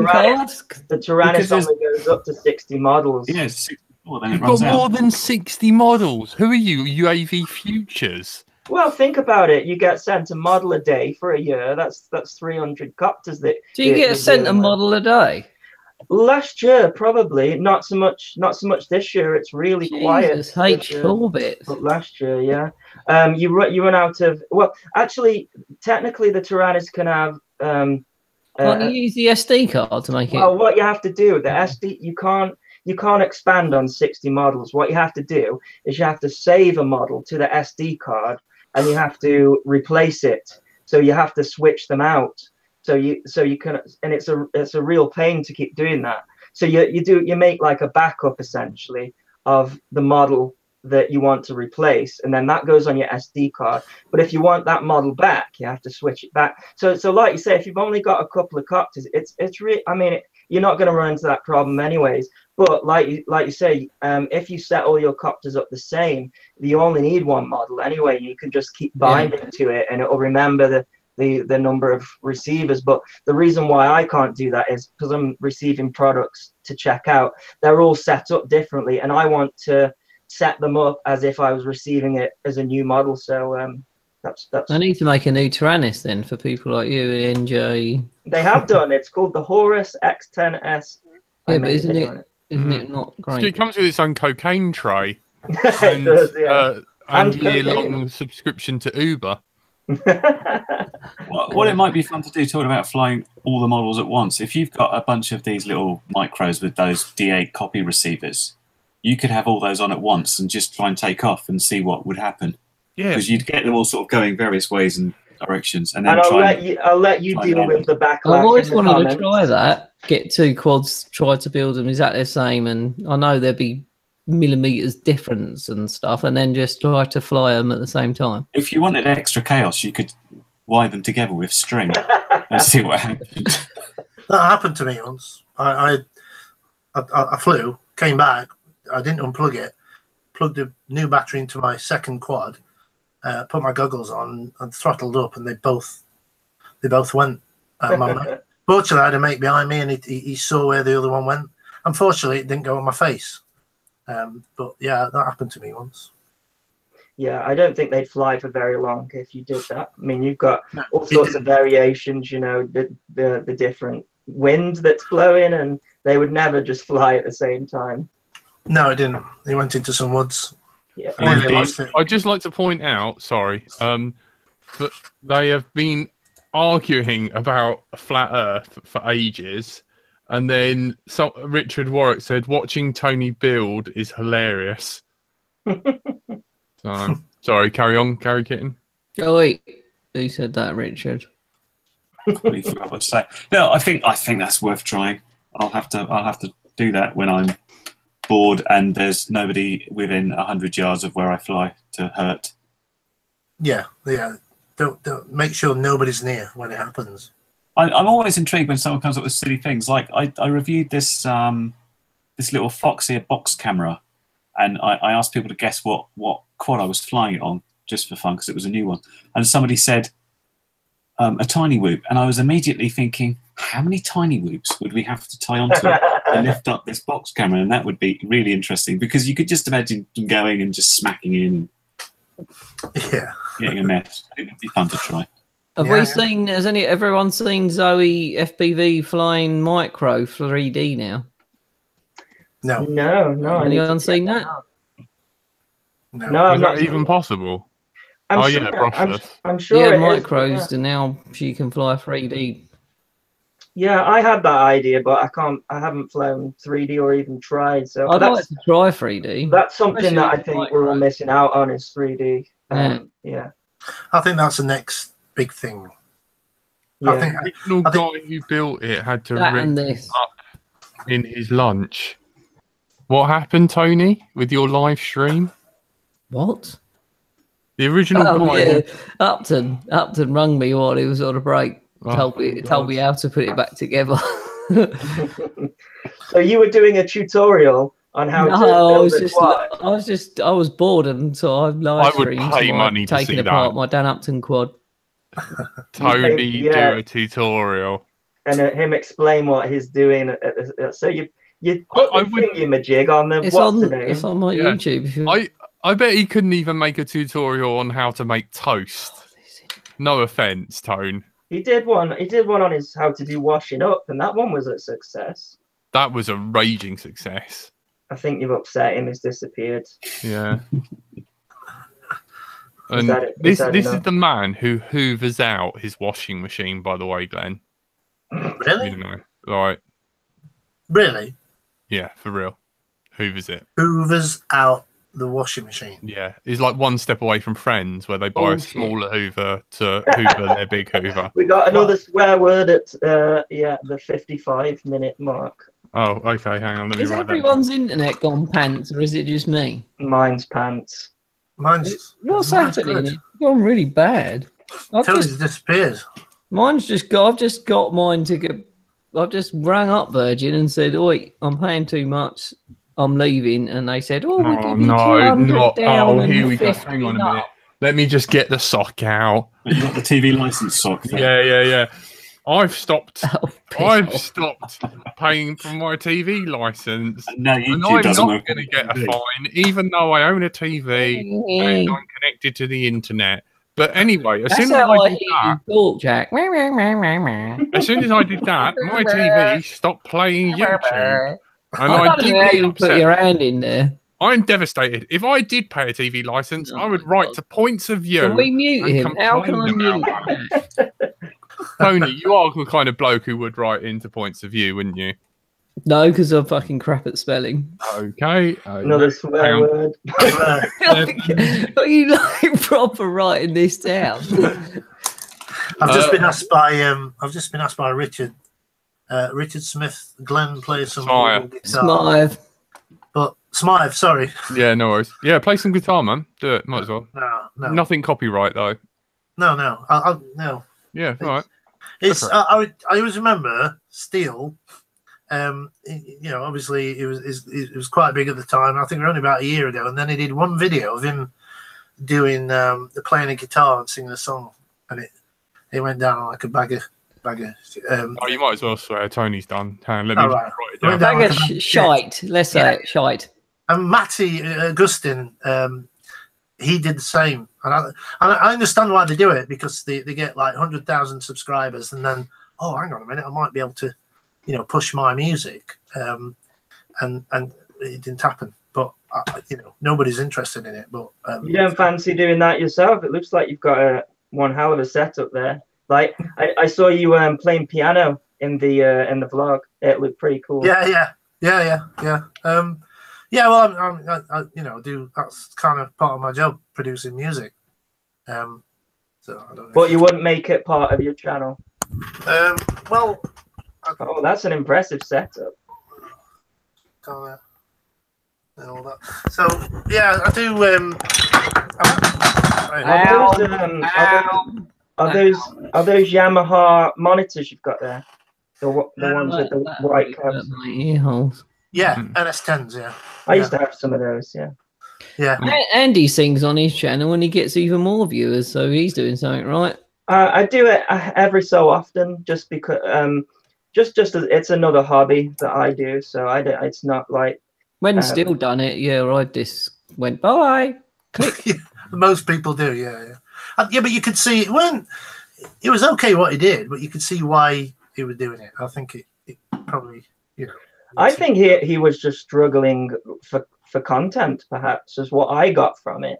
card. The Taranis only goes up to 60 models. Yes. Well, then you've got more than 60 models. Who are you, UAV Futures? Well, think about it. You get sent a model a day for a year. That's 300 copters. Do you get sent a model a day? Last year, probably not so much. Not so much this year. It's really quiet. H4 but last year, yeah. You run out of. Well, actually, technically, the Taranis can have. Can't you use the SD card to make it? Well, what you have to do, the SD, you can't expand on 60 models. What you have to do is you have to save a model to the SD card, and you have to replace it. So you have to switch them out. So you can, and it's a real pain to keep doing that. So you make like a backup essentially of the model that you want to replace, and then that goes on your SD card. But if you want that model back, you have to switch it back. So like you say, if you've only got a couple of copters, it's really, I mean, you're not going to run into that problem anyways. But like you say, if you set all your copters up the same, you only need one model anyway. You can just keep binding to it, and it will remember the number of receivers. But the reason why I can't do that is because I'm receiving products to check out. They're all set up differently, and I want to set them up as if I was receiving it as a new model. So that's I need to make a new Taranis then for people like you and NJ. They have done. It's called the Horus X10S. Yeah, but isn't it not great? So it comes with its own cocaine tray. It does, yeah. And year-long subscription to Uber. What it might be fun to do, talking about flying all the models at once, if you've got a bunch of these little micros with those D8 copy receivers, you could have all those on at once and just try and take off and see what would happen. Yeah, Because you'd get them all sort of going various ways and directions, and then And I'll let you try deal and with the backlash. I've always in the wanted to comments. try that. Get 2 quads, try to build them exactly the same, and I know there'd be millimeters difference and stuff, and then just try to fly them at the same time. if you wanted extra chaos, you could wire them together with string and see what happened. That happened to me once. I flew, came back. I didn't unplug it. Plugged a new battery into my second quad. Put my goggles on and throttled up, and they both went. Fortunately, I had a mate behind me, and he saw where the other one went. Unfortunately, it didn't go on my face. But yeah, that happened to me once. Yeah, I don't think they'd fly for very long if you did that. I mean, you've got all sorts of variations, you know, the different wind that's blowing, and they would never just fly at the same time. No, it didn't. He went into some woods. Yeah. Nearly lost it. I'd just like to point out, that they have been arguing about a flat Earth for ages, and then Richard Warwick said, "Watching Tony build is hilarious." So, sorry, carry on, Carry Kitten. Oh wait, who said that, Richard? Completely forgot what to say. No, I think that's worth trying. I'll have to do that when I'm bored and there's nobody within 100 yards of where I fly to hurt. Yeah. Don't make sure nobody's near when it happens. I'm always intrigued when someone comes up with silly things. Like I reviewed this this little Foxeer box camera, and I asked people to guess what quad I was flying it on, just for fun, because it was a new one. And somebody said a tiny whoop, and I was immediately thinking, how many tiny whoops would we have to tie onto it to lift up this box camera? And that would be really interesting, because you could just imagine them going and just smacking in, Yeah. getting a mess. It would be fun to try. Have we seen? Has everyone seen Zoe FPV flying micro 3D now? No. No. Anyone seen that? No, I'm Is not that even possible? I'm yeah, brushless. I'm sure Yeah, it is, micros, yeah. and now she can fly 3D. Yeah, I had that idea, but I haven't flown 3D or even tried. So I'd like to try 3D. that's something Especially that I with think we're all micros. missing out on is 3D. Yeah. I think that's the next big thing. Yeah. I think The original guy who built it had to That and rig this. up in his lunch. What happened, Tony, with your live stream? What? The original Oh guy. yeah, Upton rung me while he was on a break. Oh, Told me how to put it back together. So you were doing a tutorial on how to build a quad. I was bored, and so I live I would streamed. pay so I'd money to taken see apart that. my Dan Upton quad. Tony Yeah. do a tutorial. And him explain what he's doing. So you put I the would- thingy-majig on the It's what's the on. name? It's on my Yeah. YouTube. If you... I bet he couldn't even make a tutorial on how to make toast. No offense, Tone. He did one on his how to do washing up, and that one was a success. That was a raging success. I think you've upset him. He's disappeared. Yeah. And that it? this Is that this is enough? the man who hoovers out his washing machine, by the way, Glenn. Really? You know, like, Really? yeah, for real. Hoovers it. Hoovers out the washing machine. Yeah. He's like one step away from Friends, where they buy a Bullshit. smaller Hoover to hoover their big Hoover. We got another swear word at the 55-minute mark. Oh, okay, hang on. Let me Is write that down. everyone's internet gone pants, or is it just me? Mine's pants. Mine's What's mine's happening? good. It's gone really bad. Tony's disappeared. Mine's just got. I've just got mine to get. I've just rang up Virgin and said, "Oi, I'm paying too much. I'm leaving." And they said, "Oh, we'll Oh, give you no, 200 not. down Oh, and here we go. 50 Hang on a up." minute. Let me just get the sock out. You got the TV license sock thing. Yeah. I've stopped. Oh, piss I've off. stopped paying for my TV license. No, And YouTube I'm doesn't not work. going to get a fine, even though I own a TV and I'm connected to the internet. But anyway, as That's soon as how I I did hear that, you talk, Jack. as soon as I did that, my TV stopped playing YouTube, and I I don't know how deeply you put upset. your hand in there. I'm devastated. If I did pay a TV license, Oh I would my write God. to Points of View. Can we mute and him? How can I complain mute about him? Tony, you are the kind of bloke who would write into Points of View, wouldn't you? No, because I'm fucking crap at spelling. Okay. Another swear word. Are you like proper writing this down? I've just been asked by Richard. Richard Smith. Glenn plays some Smythe. guitar. Smythe. But Smythe, sorry. Yeah, no worries. Yeah, play some guitar, man. Do it. Might as well. No. Nothing copyright though. No. No. Yeah. All right. It's. I always remember Steele. Obviously it was quite big at the time. I think we're only about a year ago, and then he did one video of him doing playing a guitar and singing a song, and it went down like a bag of. Oh, you might as well swear. Tony's done. Hang on, let me right. write it down. Down Bag like of shite. Let's say it, shite. And Matty Augustine, he did the same, and I understand why they do it, because they get like 100,000 subscribers, and then hang on a minute, I might be able to, push my music, and it didn't happen. But nobody's interested in it. But you don't fancy doing that yourself? It looks like you've got one hell of a setup there. Like I saw you playing piano in the vlog. It looked pretty cool. Yeah. Well, I do. That's kind of part of my job, producing music. So I don't know. But you wouldn't make it part of your channel. Well. Oh, that's an impressive setup. And all that. So yeah, I do. Are those Yamaha monitors you've got there? The ones with the white caps. My ear holes. Yeah, NS10s. Yeah. I used to have some of those. Yeah. Yeah. Andy sings on his channel and he gets even more viewers, so he's doing something right. I do it every so often, just because just as it's another hobby that I do. So it's not like when Still done it. Yeah, I just went bye. Click. Most people do. Yeah. But you could see it was okay what he did, but you could see why he was doing it. I think it probably, I think he was just struggling for content, perhaps, is what I got from it.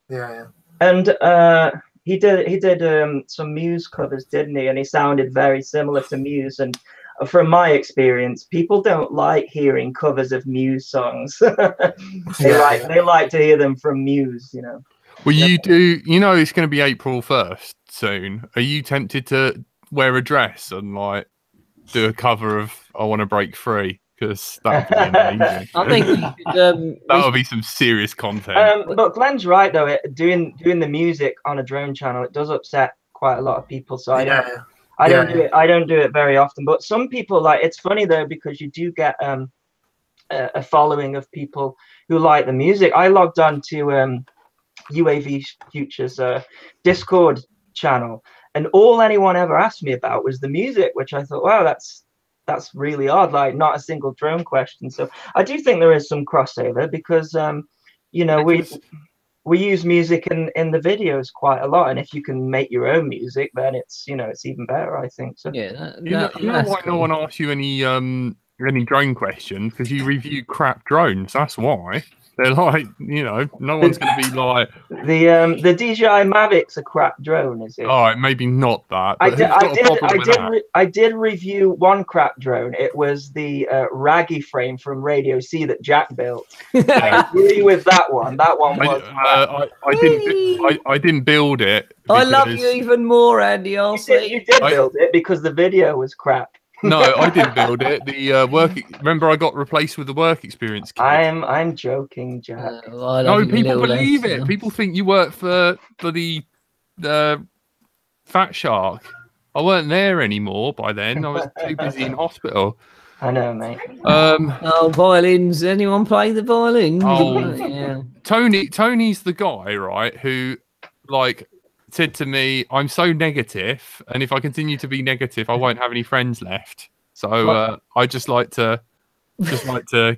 Yeah. And he did some Muse covers, didn't he? And he sounded very similar to Muse. And from my experience, people don't like hearing covers of Muse songs. They like to hear them from Muse, Well, you do. It's going to be April 1st soon. Are you tempted to wear a dress and like do a cover of "I Want to Break Free"? Because that would be amazing. I think that would be some serious content. But Glenn's right though. Doing the music on a drone channel, it does upset quite a lot of people. So I don't do it. I don't do it very often. But some people like. It's funny though, because you do get a following of people who like the music. I logged on to UAV Future's Discord channel, and all anyone ever asked me about was the music, which I thought, wow, that's really odd. Like, not a single drone question. So I do think there is some crossover, because we use music in the videos quite a lot, and if you can make your own music, then it's even better, I think. So yeah, why no one asked you any drone question? Because you review crap drones. That's why. They're like, no one's going to be like the DJI Mavic's a crap drone, is it? All right, maybe not that. I did review one crap drone. It was the Raggy frame from Radio C that Jack built. I agree with that one. That one was. I didn't build it. I love you even more, Andy. You did build it because the video was crap. No, I didn't build it. The remember, I got replaced with the work experience kit. I'm joking, Jack. No, people believe it. People think you work for the Fat Shark. I weren't there anymore by then. I was too busy in hospital. I know, mate. Violins. Anyone play the violins? Oh, yeah. Tony's the guy, right? Who said to me, "I'm so negative, and if I continue to be negative, I won't have any friends left." So I just like to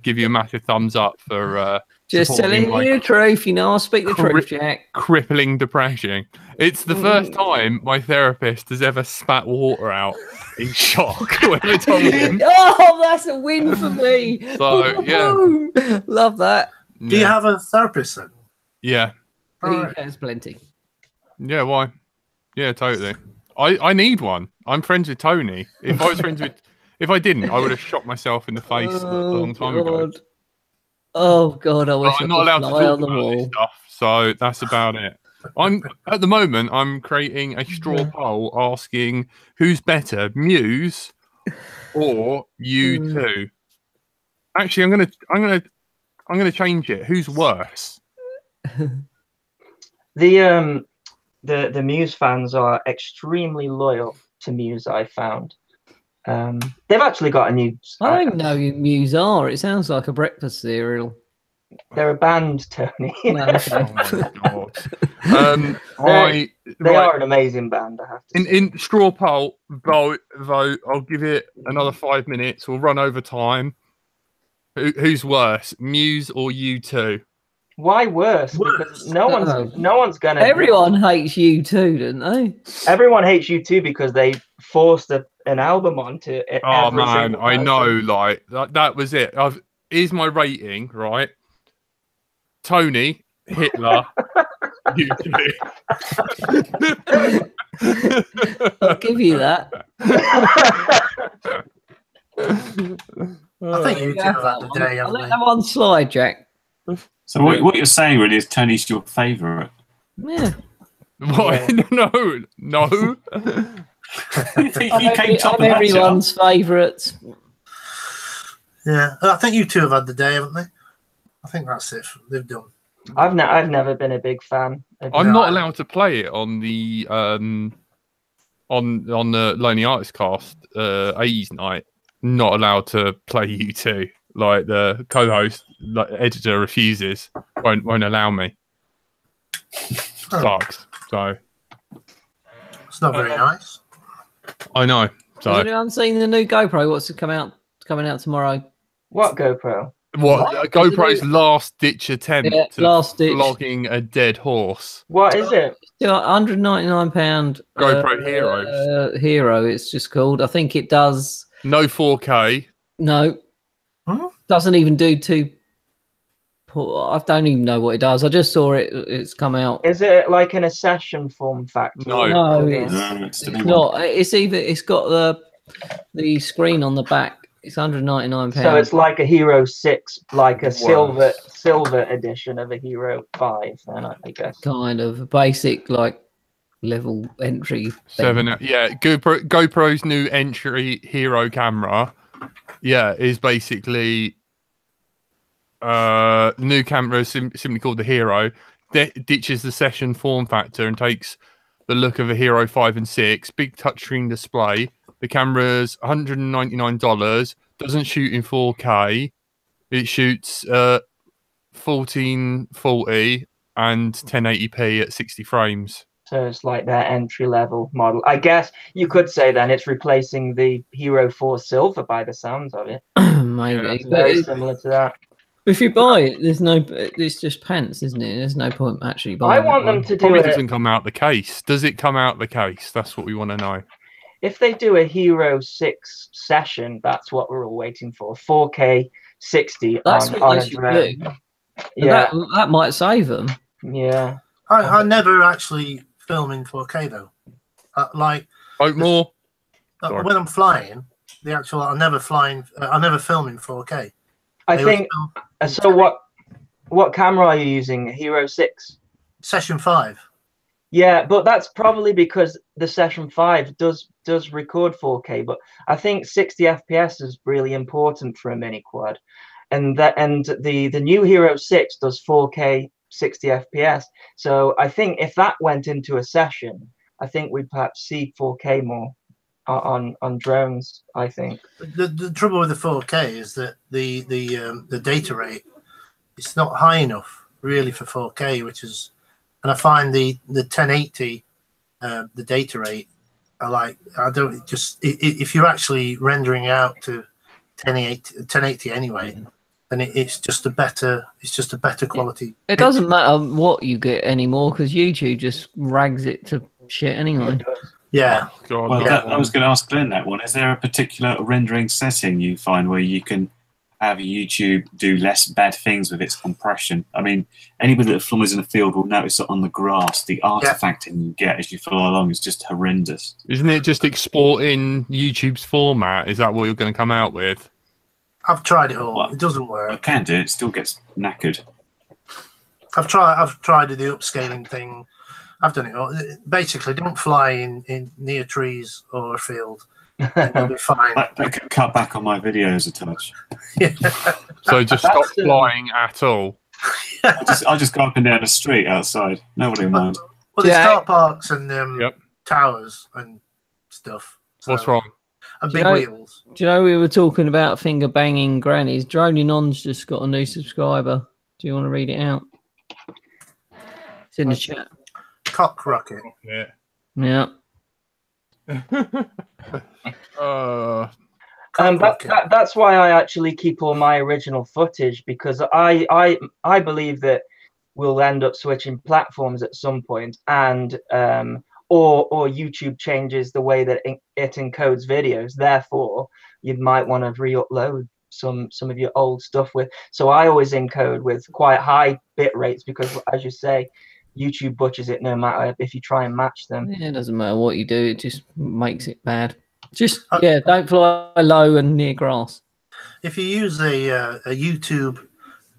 give you a massive thumbs up for just telling you the truth. I'll speak the truth, Jack. Crippling depression. It's the first time my therapist has ever spat water out in shock. Whoever told him. Oh, that's a win for me. So yeah, love that. Do you have a therapist then? Yeah, he has plenty. Yeah, why? Yeah, totally. I need one. I'm friends with Tony. If If I didn't, I would have shot myself in the face a long time ago. Oh God, I wish But I'm I not could allowed to fly talk on the about this wall. stuff, so that's about it. At the moment I'm creating a straw poll asking who's better, Muse or U2. Actually, I'm gonna change it. Who's worse? The Muse fans are extremely loyal to Muse. I found. They've actually got a new. I don't even know who Muse are. It sounds like a breakfast cereal. They're a band, Tony. No, okay. Oh my god. They are an amazing band. I have to say. In straw poll vote. I'll give it another 5 minutes. We'll run over time. Who's worse, Muse or U2? Why worse? Because no one's gonna. Everyone hates you too, don't they? Everyone hates U2 because they forced an album onto it. Oh man, I know. Like that was it. Here's my rating, right? Tony, Hitler, U2. I'll give you that. I think you two have had the day, I'll haven't let they? that one slide, Jack. So what you're saying really is Tony's your favourite. Yeah. What? No. He came top I'm of that everyone's favourite. Yeah, I think you two have had the day, haven't they? I think that's it. They've done. I've never been a big fan. I'm not allowed to play it on the on the Lonely Artist Cast 80s night. Not allowed to play U2. Like the co-host, editor refuses. Won't allow me. Sucks. So It's not very nice. I know. So Has anyone seen the new GoPro? What's coming out tomorrow? What GoPro? what? GoPro's last ditch attempt to last ditch. flogging a dead horse. What is it? £199 GoPro Heroes. Hero, it's just called. I think it does. No 4K. No, Huh? doesn't even do two. I don't even know what it does. I just saw it. It's come out. Is it like in a session form factor? No. No, it's it's not. It's either. It's got the screen on the back. It's £199. So it's like a Hero 6, like a silver edition of a Hero 5. Then I guess. kind of basic like level entry thing. 7. Yeah, GoPro's new entry hero camera. Yeah, is basically new camera simply called the Hero. Ditches the session form factor and takes the look of a Hero 5 and 6. Big touchscreen display. The camera's $199. Doesn't shoot in 4K. It shoots 1440 and 1080p at 60 frames. So it's like their entry level model. I guess you could say then it's replacing the Hero 4 Silver by the sounds of it. Maybe, Yeah, It's but very similar to that. if you buy it, it's just pants, isn't it? There's no point actually buying. I want them to do Probably it. doesn't come out the case. Does it come out the case? That's what we want to know. If they do a Hero 6 session, that's what we're all waiting for. 4K 60 That's on what a they should drone. do. Yeah, That might save them. yeah. I never actually film in 4K though. Like Oakmore. Sorry. when I'm flying, I never film in 4K. I They think. would film So what camera are you using? Hero 6. session 5. Yeah, but that's probably because the Session 5 does record 4K, but I think 60 FPS is really important for a mini quad. And the new Hero 6 does 4K 60 FPS. So I think if that went into a session, I think we'd perhaps see 4K more on drones, I think. The trouble with the 4K is that the data rate, it's not high enough really for 4K, and I find the 1080 the data rate, if you're actually rendering out to 1080 anyway, then it's just a better quality. It doesn't matter what you get anymore because YouTube just rags it to shit anyway. Yeah. God, Well, Yeah. I was going to ask Glenn that one. Is there a particular rendering setting you find where you can have YouTube do less bad things with its compression. I mean, anybody that flies in a field will notice that on the grass, the artifacting you get as you fly along is just horrendous. Isn't it just exporting YouTube's format? Is that what you're going to come out with? I've tried it all. Well, it doesn't work. I can do it. It still gets knackered. I've tried the upscaling thing. I've done it all. Basically, don't fly in near trees or a field. You'll be fine. I could cut back on my videos a touch. So just stop flying at all. I just go up and down the street outside. Nobody mind. Well, there's car parks and Yep. towers and stuff. So, What's wrong? and big wheels. Do you know we were talking about finger banging grannies? Droning On's just got a new subscriber. Do you want to read it out? It's in the chat. Cock rocket. Yeah. Yeah. That's why I actually keep all my original footage, because I believe that we'll end up switching platforms at some point, and or YouTube changes the way that it encodes videos. Therefore, you might want to re-upload some of your old stuff with. So I always encode with quite high bit rates because, as you say, YouTube butchers it no matter if you try and match them. Yeah, it doesn't matter what you do; it just makes it bad. Just don't fly low and near grass. If you use a YouTube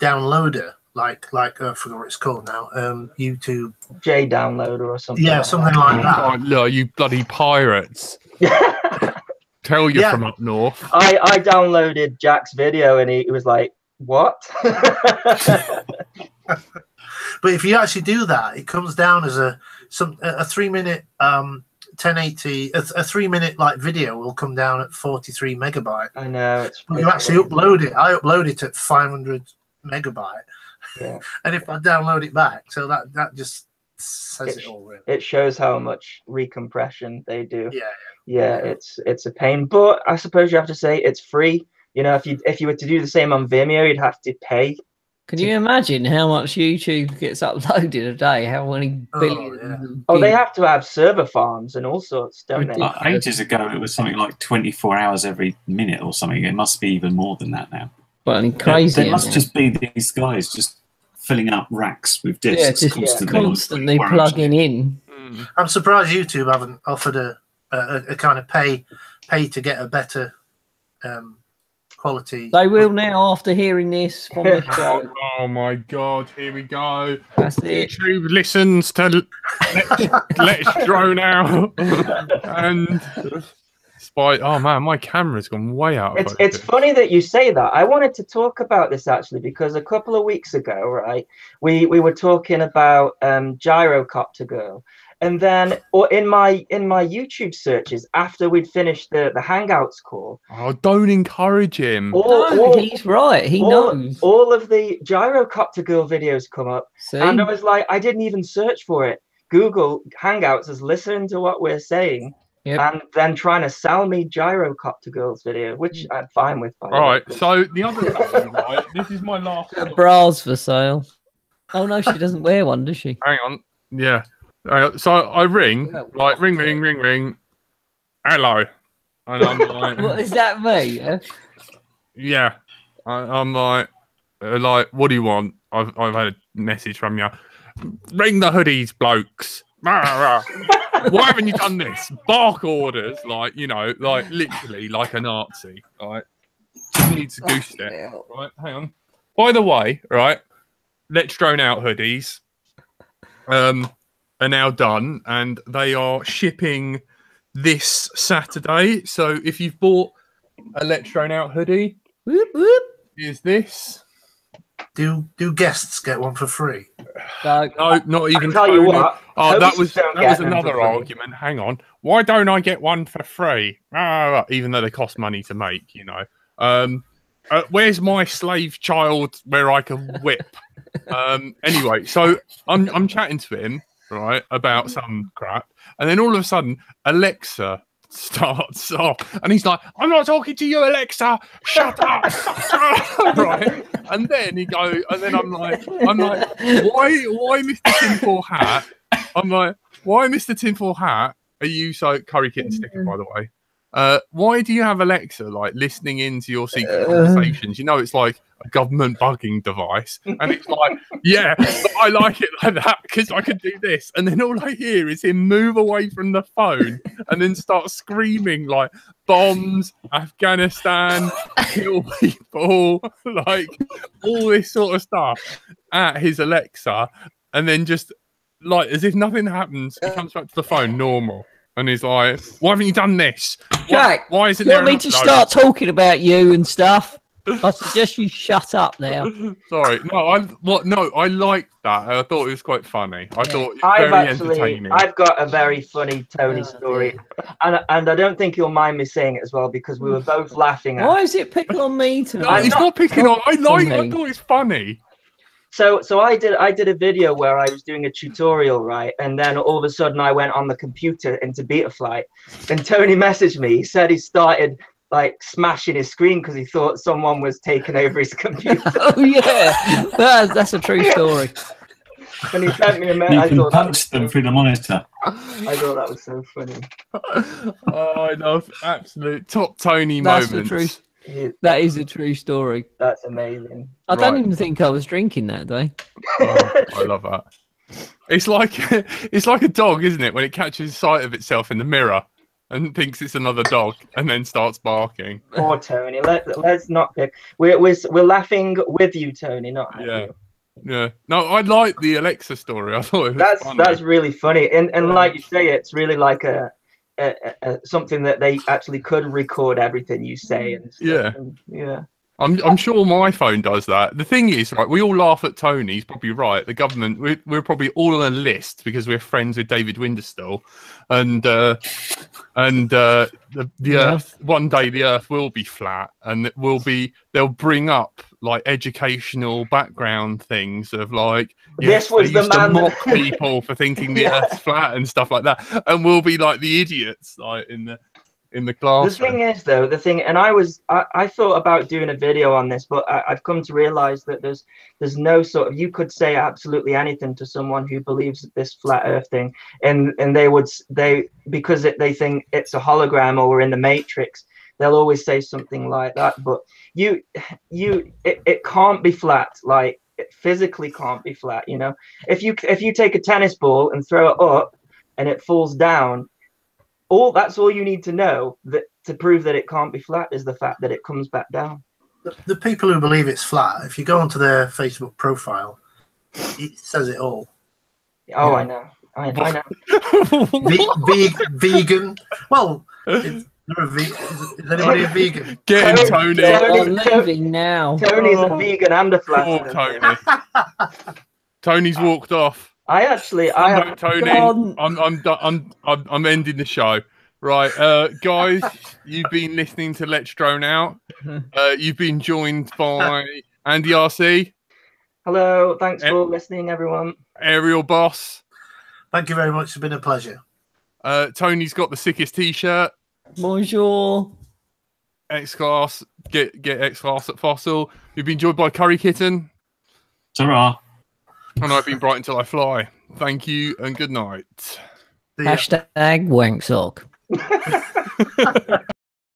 downloader, like I forgot what it's called now, YouTube J downloader or something. Yeah, something like that. Oh, look, you bloody pirates! Tell you from up north. I downloaded Jack's video and he was like, "What?" But if you actually do that, it comes down as a 3-minute 1080, a 3-minute like video will come down at 43 megabyte. I know. It's you actually upload it. I upload it at 500 megabyte. Yeah. And if I download it back, so that just says it all really. It shows how much recompression they do. Yeah. It's a pain, but I suppose you have to say it's free. You know, if you were to do the same on Vimeo, you'd have to pay. Can you imagine how much YouTube gets uploaded a day? How many billions? Oh, they have to have server farms and all sorts, don't they? Ages ago, it was something like 24 hours every minute or something. It must be even more than that now. Well, I mean, crazy. There must just be these guys just filling up racks with discs constantly plugging in. I'm surprised YouTube haven't offered a kind of pay to get a better quality. They will now after hearing this from the show. Oh my God! Here we go. That's it. YouTube listens to Let's Drone Out, and oh man, my camera's gone way out. It's funny that you say that. I wanted to talk about this actually because a couple of weeks ago, right, we were talking about Gyrocopter Girl. And then, or in my YouTube searches, after we'd finished the Hangouts call. Oh, don't encourage him. He's right. He knows. All of the Gyrocopter Girl videos come up. See? And I was like, I didn't even search for it. Google Hangouts is listening to what we're saying and then trying to sell me Gyrocopter Girl's video, which I'm fine with. All right. So the other thing, right, this is my last. Bras for sale. Oh no, she doesn't wear one, does she? Hang on. Yeah. So I ring, like ring. Hello, and I'm like, what is that, me? Yeah, I'm like, what do you want? I've had a message from you. Ring the hoodies, blokes. Why haven't you done this? Bark orders, like literally like a Nazi. Right, she needs a goose step. Right, hang on. By the way, right, Let's Drone Out hoodies. Are now done, and they are shipping this Saturday. So if you've bought a Let's Drone Out hoodie, is this? Do guests get one for free? No, not even. Tell you what. Oh, that was another argument. Hang on. Why don't I get one for free? Even though they cost money to make, you know. Where's my slave child where I can whip? Anyway, so I'm chatting to him. Right, about some crap, and then all of a sudden Alexa starts off, and he's like, "I'm not talking to you, Alexa. Shut up!" Right, and then he goes, and then I'm like, why, Mr. Tinfoil Hat? I'm like, why, Mr. Tinfoil Hat? Are you so curry kitten sticker, by the way? Why do you have Alexa like listening into your secret conversations? You know, it's like a government bugging device, and it's like, yeah, but I like it like that because I can do this, and then all I hear is him move away from the phone and then start screaming like bombs, Afghanistan, kill people, like all this sort of stuff at his Alexa, and then just like as if nothing happens, he comes back to the phone normal. And he's like, why haven't you done this? Jack, why isn't you there want me to start talking about you and stuff? I suggest you shut up now. Sorry. No, I liked that. I thought it was quite funny. I thought it was very entertaining. I've got a very funny Tony story. And I don't think you'll mind me saying it as well because we were both laughing at Why is it picking on me tonight? No, it's not picking on. I thought it's funny. So I did a video where I was doing a tutorial, right? And then all of a sudden I went on the computer into Betaflight, and Tony messaged me. He said he started like smashing his screen because he thought someone was taking over his computer. Oh yeah, that's a true story. And he sent me a message. You can punch them through the monitor. I thought that was so funny. Oh, I love absolute top Tony That's moments. the truth. That is a true story. That's amazing. I don't even think I was drinking that day. Oh, I love that. It's like a dog, isn't it? When it catches sight of itself in the mirror and thinks it's another dog, and then starts barking. Poor Tony. Let's not pick. We're laughing with you, Tony. Not at you. Yeah. No, I like the Alexa story. I thought it was funny. That's really funny, and like you say, it's really like a something that they actually could record everything you say and stuff. Yeah. Yeah. I'm sure my phone does that. The thing is, right, we all laugh at Tony. He's probably right. The government, we're probably all on a list because we're friends with David Winterstall, and the Earth. One day the Earth will be flat, and they'll bring up like educational background things of like this was the man to mock people for thinking the Earth's flat and stuff like that, and we'll be like the idiots like in the classroom. The thing is, though, and I thought about doing a video on this, but I've come to realize that there's no sort of, you could say absolutely anything to someone who believes this flat Earth thing, and because they think it's a hologram or we're in the Matrix, they'll always say something like that. But it can't be flat. Like it physically can't be flat. You know, if you take a tennis ball and throw it up and it falls down, that's all you need to know to prove that it can't be flat is the fact that it comes back down. The people who believe it's flat, if you go onto their Facebook profile, it says it all. Oh, yeah. I know. Vegan. Well, is anybody a vegan? Get in, Tony. I'm leaving now. Tony's a vegan and a flat earther. Tony. Tony's walked off. Tony. I'm ending the show. Right, guys, you've been listening to Let's Drone Out. You've been joined by Andy RC. Hello, thanks for listening, everyone. Aerial Boss. Thank you very much. It's been a pleasure. Tony's got the sickest T-shirt. Bonjour. X-Class. Get X-Class at Fossil. You've been joined by Curry Kitten. Ta-ra. And I've been Bright Until I Fly. Thank you and good night. #WankSock.